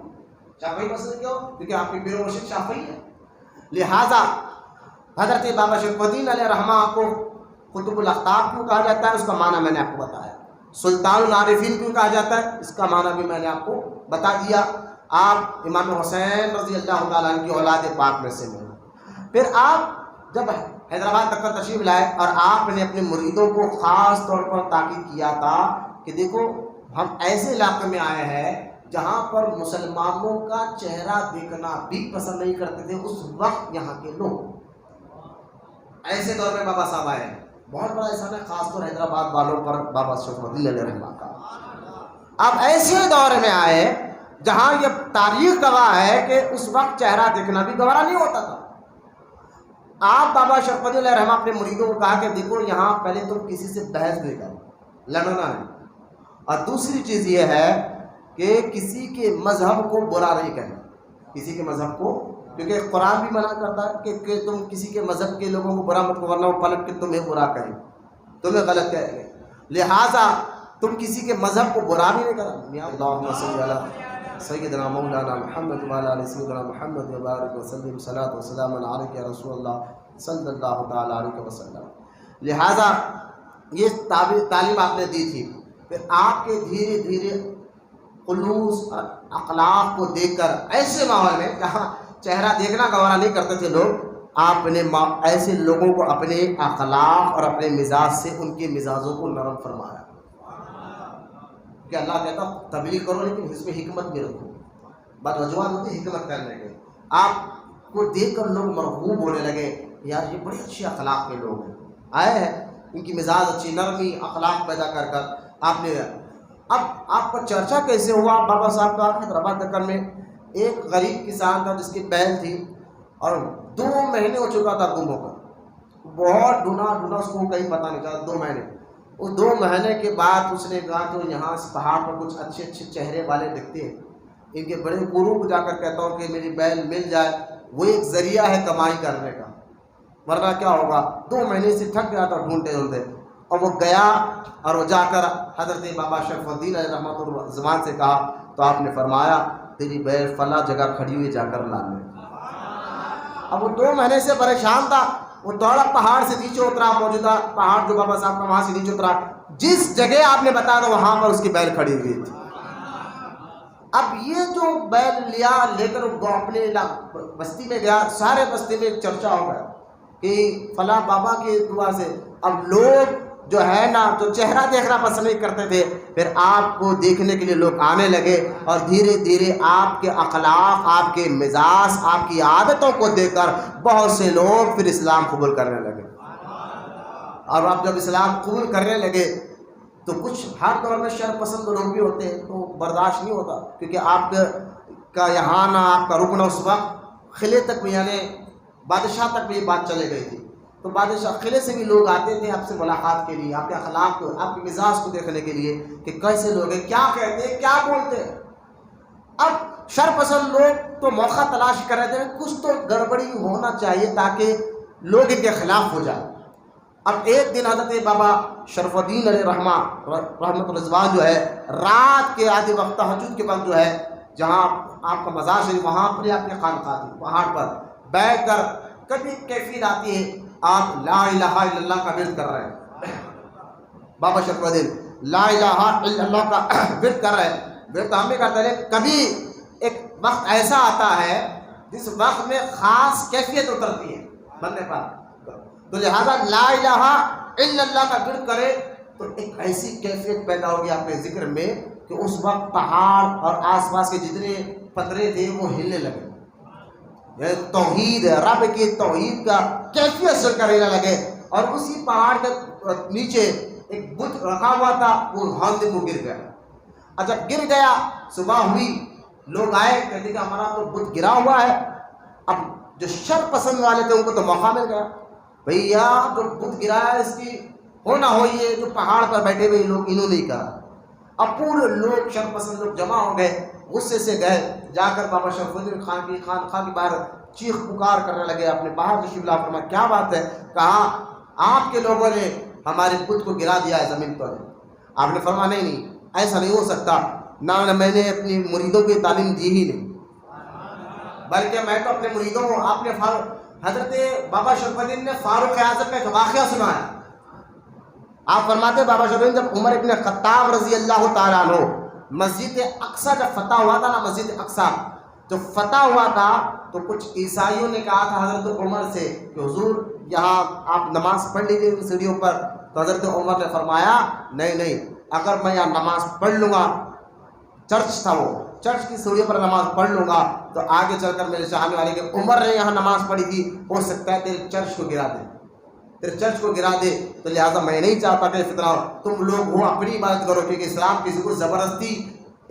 شافعی مسلک کیا ہو، کیونکہ آپ کی پیر و مرشد شافعی ہے۔ لہٰذا حضرت بابا شرف الدین علیہ رحمہ کو قطب الاقطاب کیوں کہا جاتا ہے، اس کا معنی میں نے آپ کو بتایا۔ سلطان العارفین کیوں کہا جاتا ہے، اس کا معنی بھی میں نے آپ کو بتا دیا۔ آپ امام حسین رضی اللہ تعالیٰ عنہ کی اولاد پاک میں سے ہیں۔ پھر آپ جب حیدرآباد تک کا تشریف لائے اور آپ نے اپنے مریدوں کو خاص طور پر تاکید کیا تھا کہ دیکھو ہم ایسے علاقے میں آئے ہیں جہاں پر مسلمانوں کا چہرہ دیکھنا بھی پسند نہیں کرتے تھے اس وقت یہاں کے لوگ، ایسے دور میں بابا صاحب آئے، بہت بڑا احسان ہے خاص طور حیدرآباد والوں پر بابا شرف الدین علیہ رحمہ کا۔ اب ایسے دور میں آئے جہاں یہ تاریخ گواہ ہے کہ اس وقت چہرہ دیکھنا بھی گوارا نہیں ہوتا تھا۔ آپ بابا شرف الدین علیہ رحمہ اپنے مریدوں کو کہا کہ دیکھو یہاں پہلے تم کسی سے بحث نہیں کرو، لڑنا نہیں، اور دوسری چیز یہ ہے کہ کسی کے مذہب کو برا نہیں کہنا، کسی کے مذہب کو، کیونکہ قرآن بھی منع کرتا ہے کہ تم کسی کے مذہب کے لوگوں کو برا مت کرو ورنہ وہ پلٹ کے تمہیں برا کہیں، تمہیں غلط کہیں گے، لہٰذا تم کسی کے مذہب کو برا بھی نہیں کرنا۔ اللہم صلی علی سیدنا مولانا محمد وعلی آل سیدنا محمد وبارک وسلم صلاۃ وسلام علیک یا رسول اللہ صلی اللہ تعالیٰ علیہ وسلم۔ لہٰذا یہ تعلیم آپ نے دی تھی، پھر آپ کے دھیرے دھیرے خلوص اور اخلاق کو دیکھ کر ایسے ماحول میں جہاں چہرہ دیکھنا گوارا نہیں کرتے تھے لوگ، آپ نے ایسے لوگوں کو اپنے اخلاق اور اپنے مزاج سے ان کے مزاجوں کو نرم فرمایا کہ اللہ کہتا تبلیغ کرو لیکن اس میں حکمت بھی رکھو، بات وجوہات ہوتی ہے حکمت کرنے کے۔ آپ کو دیکھ کر لوگ مرغوب ہونے لگے، یار یہ بڑے اچھے اخلاق کے لوگ ہیں، آئے ہیں ان کی مزاج اچھی، نرمی اخلاق پیدا کر کر آپ نے۔ اب آپ کا چرچا کیسے ہوا بابا صاحب کا؟ حیدرآباد دکن میں ایک غریب کسان تھا جس کی بیل تھی اور 2 مہینے ہو چکا تھا گم ہو کر، بہت ڈھونڈا اس کو کہیں پتہ نہیں چلا، 2 مہینے۔ اس 2 مہینے کے بعد اس نے کہا تو یہاں اس پہاڑ پر کچھ اچھے اچھے چہرے والے دکھتے ہیں، ان کے بڑے گرو کو جا کر کہتا ہوں کہ میری بیل مل جائے، وہ ایک ذریعہ ہے کمائی کرنے کا، ورنہ کیا ہوگا۔ 2 مہینے سے تھک گیا تھا ڈھونڈتے ڈھونڈتے، اور وہ گیا اور وہ جا کر حضرت بابا شرف الدین علیہ رحمۃ اللہ زبان سے کہا تو آپ نے فرمایا تیری بیل فلاں جگہ کھڑی ہوئی، جا کر لا لے۔ اب وہ 2 مہینے سے پریشان تھا، وہ دوڑا پہاڑ سے نیچے اترا، موجودہ پہاڑ جو بابا صاحب کا وہاں سے نیچے اترا، جس جگہ آپ نے بتایا تھا وہاں پر اس کی بیل کھڑی ہوئی تھی۔ اب یہ جو بیل لے کر وہ اپنے بستی میں گیا، سارے بستی میں چرچا ہو گیا کہ فلاں بابا کی دعا سے اب لوگ جو ہے نا جو چہرہ دیکھنا پسند نہیں کرتے تھے، پھر آپ کو دیکھنے کے لیے لوگ آنے لگے، اور دھیرے دھیرے آپ کے اخلاق، آپ کے مزاج، آپ کی عادتوں کو دیکھ کر بہت سے لوگ پھر اسلام قبول کرنے لگے۔ اور آپ جب اسلام قبول کرنے لگے تو کچھ ہر دور میں شر پسند لوگ بھی ہوتے ہیں تو برداشت نہیں ہوتا، کیونکہ آپ کا یہاں نا آپ کا رکنا اس وقت قلعے تک بھی، یعنی بادشاہ تک بھی یہ بات چلے گئی تھی، تو بادشاہ قلعے سے بھی لوگ آتے تھے آپ سے ملاقات کے لیے، آپ کے اخلاق کو، آپ کے مزاج کو دیکھنے کے لیے کہ کیسے لوگ ہیں، کیا کہتے ہیں، کیا بولتے ہیں۔ اب شر پسند لوگ تو موقع تلاش کر رہے تھے، کچھ تو گڑبڑی ہونا چاہیے تاکہ لوگ ان کے خلاف ہو جائے۔ اب ایک دن حضرت بابا شرف الدین علیہ رحمہ رحمۃ الرضوان جو ہے رات کے آدھے وقت تہجد کے وقت جو ہے جہاں آپ کا مزار شریف وہاں پر آپ کے خانقاہ تھی، پہاڑ پر بیٹھ کر کبھی کیفیت آتی ہے آپ لا الہ الا اللہ کا ورد کر رہے ہیں، بابا شرف الدین لا الہ الا اللہ کا ورد کر رہے ہیں، ورد ہم بھی کرتے ہیں، کبھی ایک وقت ایسا آتا ہے جس وقت میں خاص کیفیت اترتی ہے بندے پر، تو لہذا لا الہ الا اللہ کا ورد کرے تو ایک ایسی کیفیت پیدا ہوگی آپ کے ذکر میں کہ اس وقت پہاڑ اور آس پاس کے جتنے پتھرے تھے وہ ہلنے لگے، توحید رب کی توحید کا کیفیت سر کرنے لگے، اور اسی پہاڑ کے نیچے ایک بت رکھا ہوا تھا، وہ ہاندے کو گر گیا، اور جب گر گیا صبح ہوئی لوگ آئے کہتے کہ ہمارا تو بت گرا ہوا ہے۔ اب جو شر پسند والے تھے ان کو تو موقع مل گیا، بھیا جو بت گرا ہے اس کی ہو نہ ہو، یہ جو پہاڑ پر بیٹھے ہوئے لوگ انہوں نے کرا۔ اب پورے لوگ شر پسند لوگ جمع ہو گئے، غصے سے گئے جا کر بابا شرف الدین خان کی خانقاہ کے باہر چیخ پکار کرنے لگے، اپنے باہر تشریف لا فرمایا کیا بات ہے؟ کہا آپ کے لوگوں نے ہمارے بت کو گرا دیا ہے زمین پر۔ آپ نے فرمایا نہیں ایسا نہیں ہو سکتا، نہ میں نے اپنی مریدوں کی تعلیم دی ہی نہیں، بلکہ میں تو اپنے مریدوں کو، آپ نے حضرت بابا شرف الدین نے فاروق اعظم کا ایک واقعہ سنایا۔ آپ فرماتے بابا شرف الدین جب عمر ابن خطاب رضی اللہ تعالیٰ عنہ مسجد اقصی جب فتح ہوا تھا نا، مسجد اقصی، جب فتح ہوا تھا تو کچھ عیسائیوں نے کہا تھا حضرت عمر سے کہ حضور یہاں آپ نماز پڑھ لیجیے ان سیڑھیوں پر. تو حضرت عمر نے فرمایا نہیں، اگر میں یہاں نماز پڑھ لوں گا، چرچ تھا وہ، چرچ کی سیڑھیوں پر نماز پڑھ لوں گا تو آگے چل کر میرے چاہنے والے کہ عمر نے یہاں نماز پڑھی تھی، ہو سکتا ہے تیرے چرچ کو گرا دے، تو لہٰذا میں نہیں چاہتا کہ فتنہ ہو. تم لوگ ہو اپنی عبادت کرو، کیونکہ اسلام کسی کو زبردستی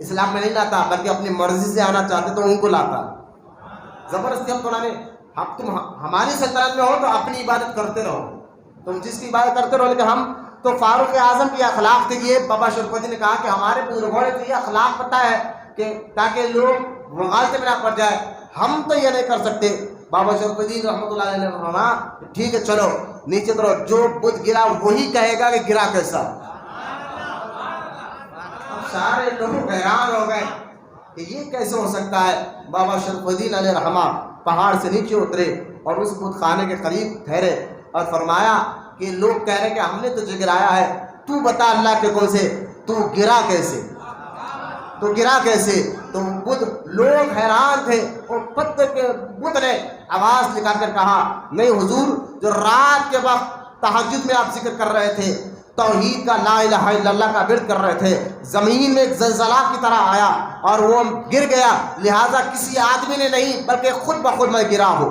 اسلام میں نہیں لاتا، بلکہ اپنی مرضی سے آنا چاہتے تو ان کو لاتا. زبردستی ہم قرآن تم ہماری سلطنت میں ہو تو اپنی عبادت کرتے رہو، تم جس کی عبادت کرتے رہو. لیکن ہم تو فاروق اعظم کی اخلاق تھے. یہ بابا شرف الدین نے کہا کہ ہمارے بزرگوں نے تو یہ اخلاق پتہ ہے کہ تاکہ لوگ مغالطے میں نہ پڑ جائے، ہم تو یہ نہیں کر سکتے. بابا شرف الدین رحمۃ اللہ علیہ نے فرمایا ٹھیک ہے چلو نیچے اترو، جو بت گرا وہی کہے گا کہ گرا کیسا. سارے لوگ حیران ہو گئے کہ یہ کیسے ہو سکتا ہے. بابا شرف الدین علیہ رحمہ پہاڑ سے نیچے اترے اور اس بت خانے کے قریب ٹھہرے اور فرمایا کہ لوگ کہہ رہے کہ ہم نے تجھے گرایا ہے، تو بتا اللہ کے قول سے تو گرا کیسے. تو بت لوگ حیران تھے اور پتھر کے بت نے آواز نکال کر کہا نہیں حضور، جو رات کے وقت تہجد میں آپ ذکر کر رہے تھے، توحید کا لا الہ الا اللہ کا ورد کر رہے تھے، زمین میں ایک زلزلہ کی طرح آیا اور وہ گر گیا، لہٰذا کسی آدمی نے نہیں بلکہ خود بخود میں گرا ہوں.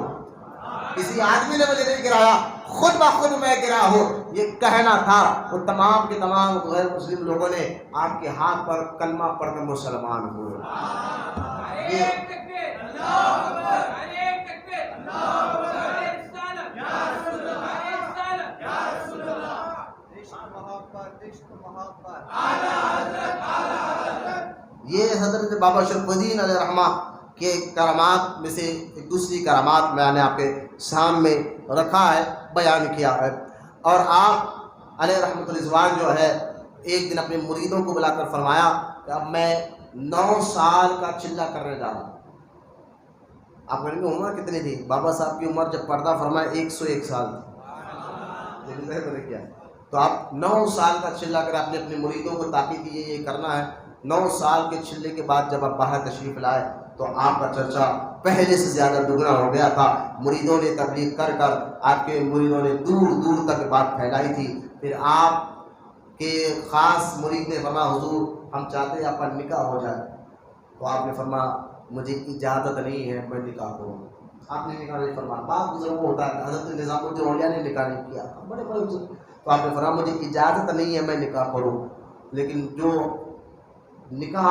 کسی آدمی نے مجھے نہیں گرایا، خود بخود میں گرا ہوں. یہ کہنا تھا. وہ تمام کے تمام غیر مسلم لوگوں نے آپ کے ہاتھ پر کلمہ پڑھ کر مسلمان ہوئے. یہ حضرت بابا شرف الدین علیہ رحمہ کے کرامات میں سے ایک دوسری کرامات میں نے آپ کے سامنے رکھا ہے، بیان کیا ہے. اور آپ علیہ رحمۃ الرضوان جو ہے ایک دن اپنے مریدوں کو بلا کر فرمایا کہ اب میں 9 سال کا چلہ کرنے جا رہا ہوں. آپ کہیں گے عمر کتنی تھی؟ بابا صاحب کی عمر جب پردہ فرمایا 101 سال تھی. تو آپ 9 سال کا چلہ کر آپ نے اپنے مریدوں کو تاکید کی یہ کرنا ہے. 9 سال کے چلے کے بعد جب آپ باہر تشریف لائے تو آپ کا چرچا پہلے سے زیادہ دگنا ہو گیا تھا. مریدوں نے تبلیغ کر کر آپ کے مریدوں نے دور دور تک بات پھیلائی تھی. پھر آپ کے خاص مرید نے فرمایا حضور ہم چاہتے ہیں آپ کا نکاح ہو جائے. تو آپ نے فرمایا مجھے اجازت نہیں ہے میں نکاح کروں. آپ نے نکاح نہیں فرمایا. بعض بزرگوں ہوتا ہے حضرت نظام الدین اولیاء نے نکاح نہیں کیا، بڑے بڑے بزرگ. تو آپ نے فرمایا مجھے اجازت نہیں ہے میں نکاح کروں. لیکن جو نکاح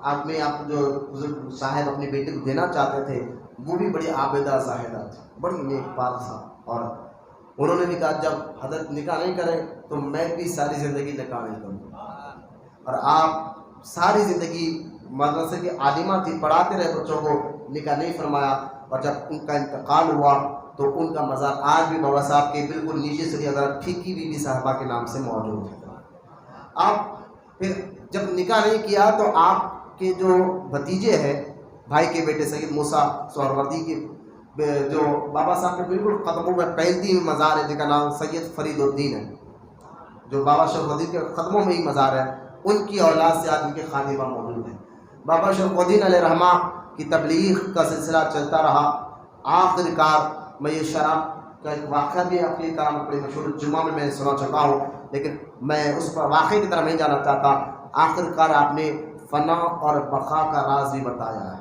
آپ میں آپ جو بزرگ صاحب اپنی بیٹی کو دینا چاہتے تھے وہ بھی بڑی عابدہ زاہدہ تھی، بڑی نیک پارسا. اور انہوں نے بھی کہا جب حضرت نکاح نہیں کریں تو میں بھی ساری زندگی نکاح نہیں کروں. اور آپ ساری زندگی مدرسے کی عالمہ تھی، پڑھاتے رہے بچوں کو، نکاح نہیں فرمایا. اور جب ان کا انتقال ہوا تو ان کا مزار آج بھی بابا صاحب کے بالکل نیچے سے حضرت پھیکی بی بی صاحبہ کے نام سے موجود ہے. آپ پھر جب نکاح نہیں کیا تو آپ کے جو بھتیجے ہیں بھائی کے بیٹے سید موسیٰ سہروردی کے جو بابا صاحب کے بالکل قدموں میں پہلتی ہوئی مزار ہے جن کا نام سید فرید الدین ہے، جو بابا شرف الدین کے قدموں میں ہی مزار ہے، ان کی اولاد سے آج ان کے خادمہ موجود ہیں. بابا شرف الدین علیہ رحمہ کی تبلیغ کا سلسلہ چلتا رہا. آخر کار میں یہ شراب کا ایک واقعہ بھی آپ کے کام بڑی مشہور جمعہ میں سنا چکا ہوں، لیکن میں اس پر واقعے کی طرح نہیں جانا چاہتا. آخر کار آپ نے فنا اور بقا کا راز بھی بتایا ہے.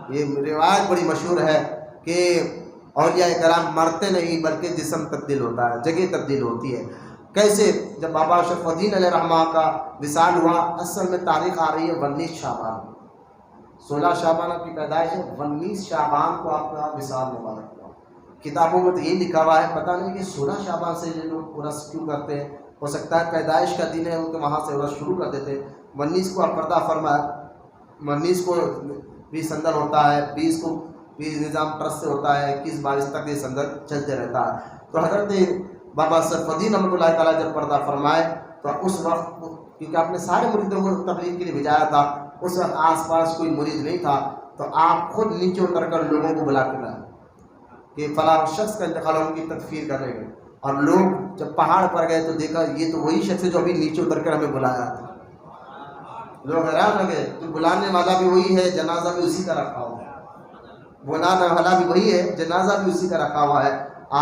یہ روایت بڑی مشہور ہے کہ اولیاء کرام مرتے نہیں بلکہ جسم تبدیل ہوتا ہے، جگہ تبدیل ہوتی ہے. کیسے؟ جب بابا شرف الدین علیہ رحمہ کا وصال ہوا، اصل میں تاریخ آ رہی ہے 19 شعبان، 16 شعبان آپ کی پیدائش ہے، 19 شعبان کو آپ کا وصال مبارک ہوا. کتابوں میں تو یہ لکھا ہوا ہے، پتہ نہیں کہ 16 شعبان سے یہ لوگ عرس کیوں کرتے ہیں. ہو سکتا ہے پیدائش کا دن ہے ان کے وہاں سے عرس شروع کر دیتے. 19 کو آپ پردہ فرمایا، 19 کو بھی سندر ہوتا ہے، 20 کو بھی نظام ٹرسٹ سے ہوتا ہے، 21 22 تک یہ سندر چلتے رہتا ہے. تو حضرت بابا شرف الدین رحمۃ اللہ تعالیٰ جب پردہ فرمائے تو اس وقت کیونکہ آپ نے سارے مریدوں کو تبلیغ کے لیے بھیجایا تھا، اس وقت آس پاس کوئی مرید نہیں تھا. تو آپ خود نیچے اتر کر لوگوں کو بلا کر لائے کہ فلاں شخص کا انتقال ان کی تکفیر کریں گے. اور لوگ جب پہاڑ پر گئے تو دیکھا یہ تو وہی شخص ہے جو ابھی نیچے اتر کر ہمیں بلایا تھا. لوگ حیران لگے، تو بلانے والا بھی وہی ہے، جنازہ بھی اسی کا رکھا ہوا. بلانا والا بھی وہی ہے، جنازہ بھی اسی کا رکھا ہوا ہے.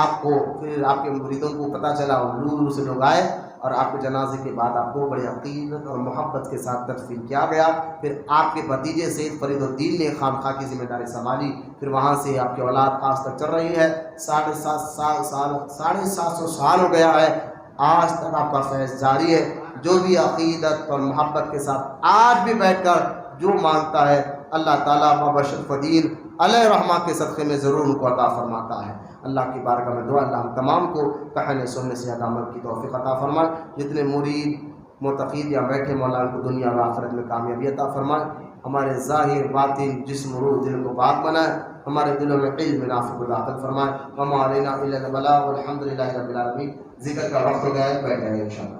آپ کو پھر آپ کے مریدوں کو پتہ چلا اور دور دور سے لوگ آئے اور آپ کے جنازے کے بعد آپ کو بڑی عقیدت اور محبت کے ساتھ تدفین کیا گیا. پھر آپ کے بھتیجے سید فرید الدین نے خانقاہ کی ذمہ داری سنبھالی. پھر وہاں سے آپ کی اولاد آج تک چل رہی ہے. 750 سال ہو گیا ہے، آج تک آپ کا فیض جاری ہے. جو بھی عقیدت اور محبت کے ساتھ آج بھی بیٹھ کر جو مانگتا ہے اللہ تعالیٰ بابا شرف الدین علیہ رحمہ کے صدقے میں ضرور ان کو عطا فرماتا ہے. اللہ کی بارگاہ میں دعا اللہ ہم تمام کو کہنے سننے سے عمل کی توفیق عطا فرمائے. جتنے مرید معتقد یا بیٹھے مولا ان کو دنیا و آخرت میں کامیابی عطا فرمائے. ہمارے ظاہر باطن جسم روح دل کو پاک بنائے. ہمارے دلوں میں علم نافع کو داخل فرمائے. وما علینا الا البلاغ والحمد للہ رب العالمین. ذکر کا وقت ہو گیا ہے، بیٹھ جائیں انشاءاللہ.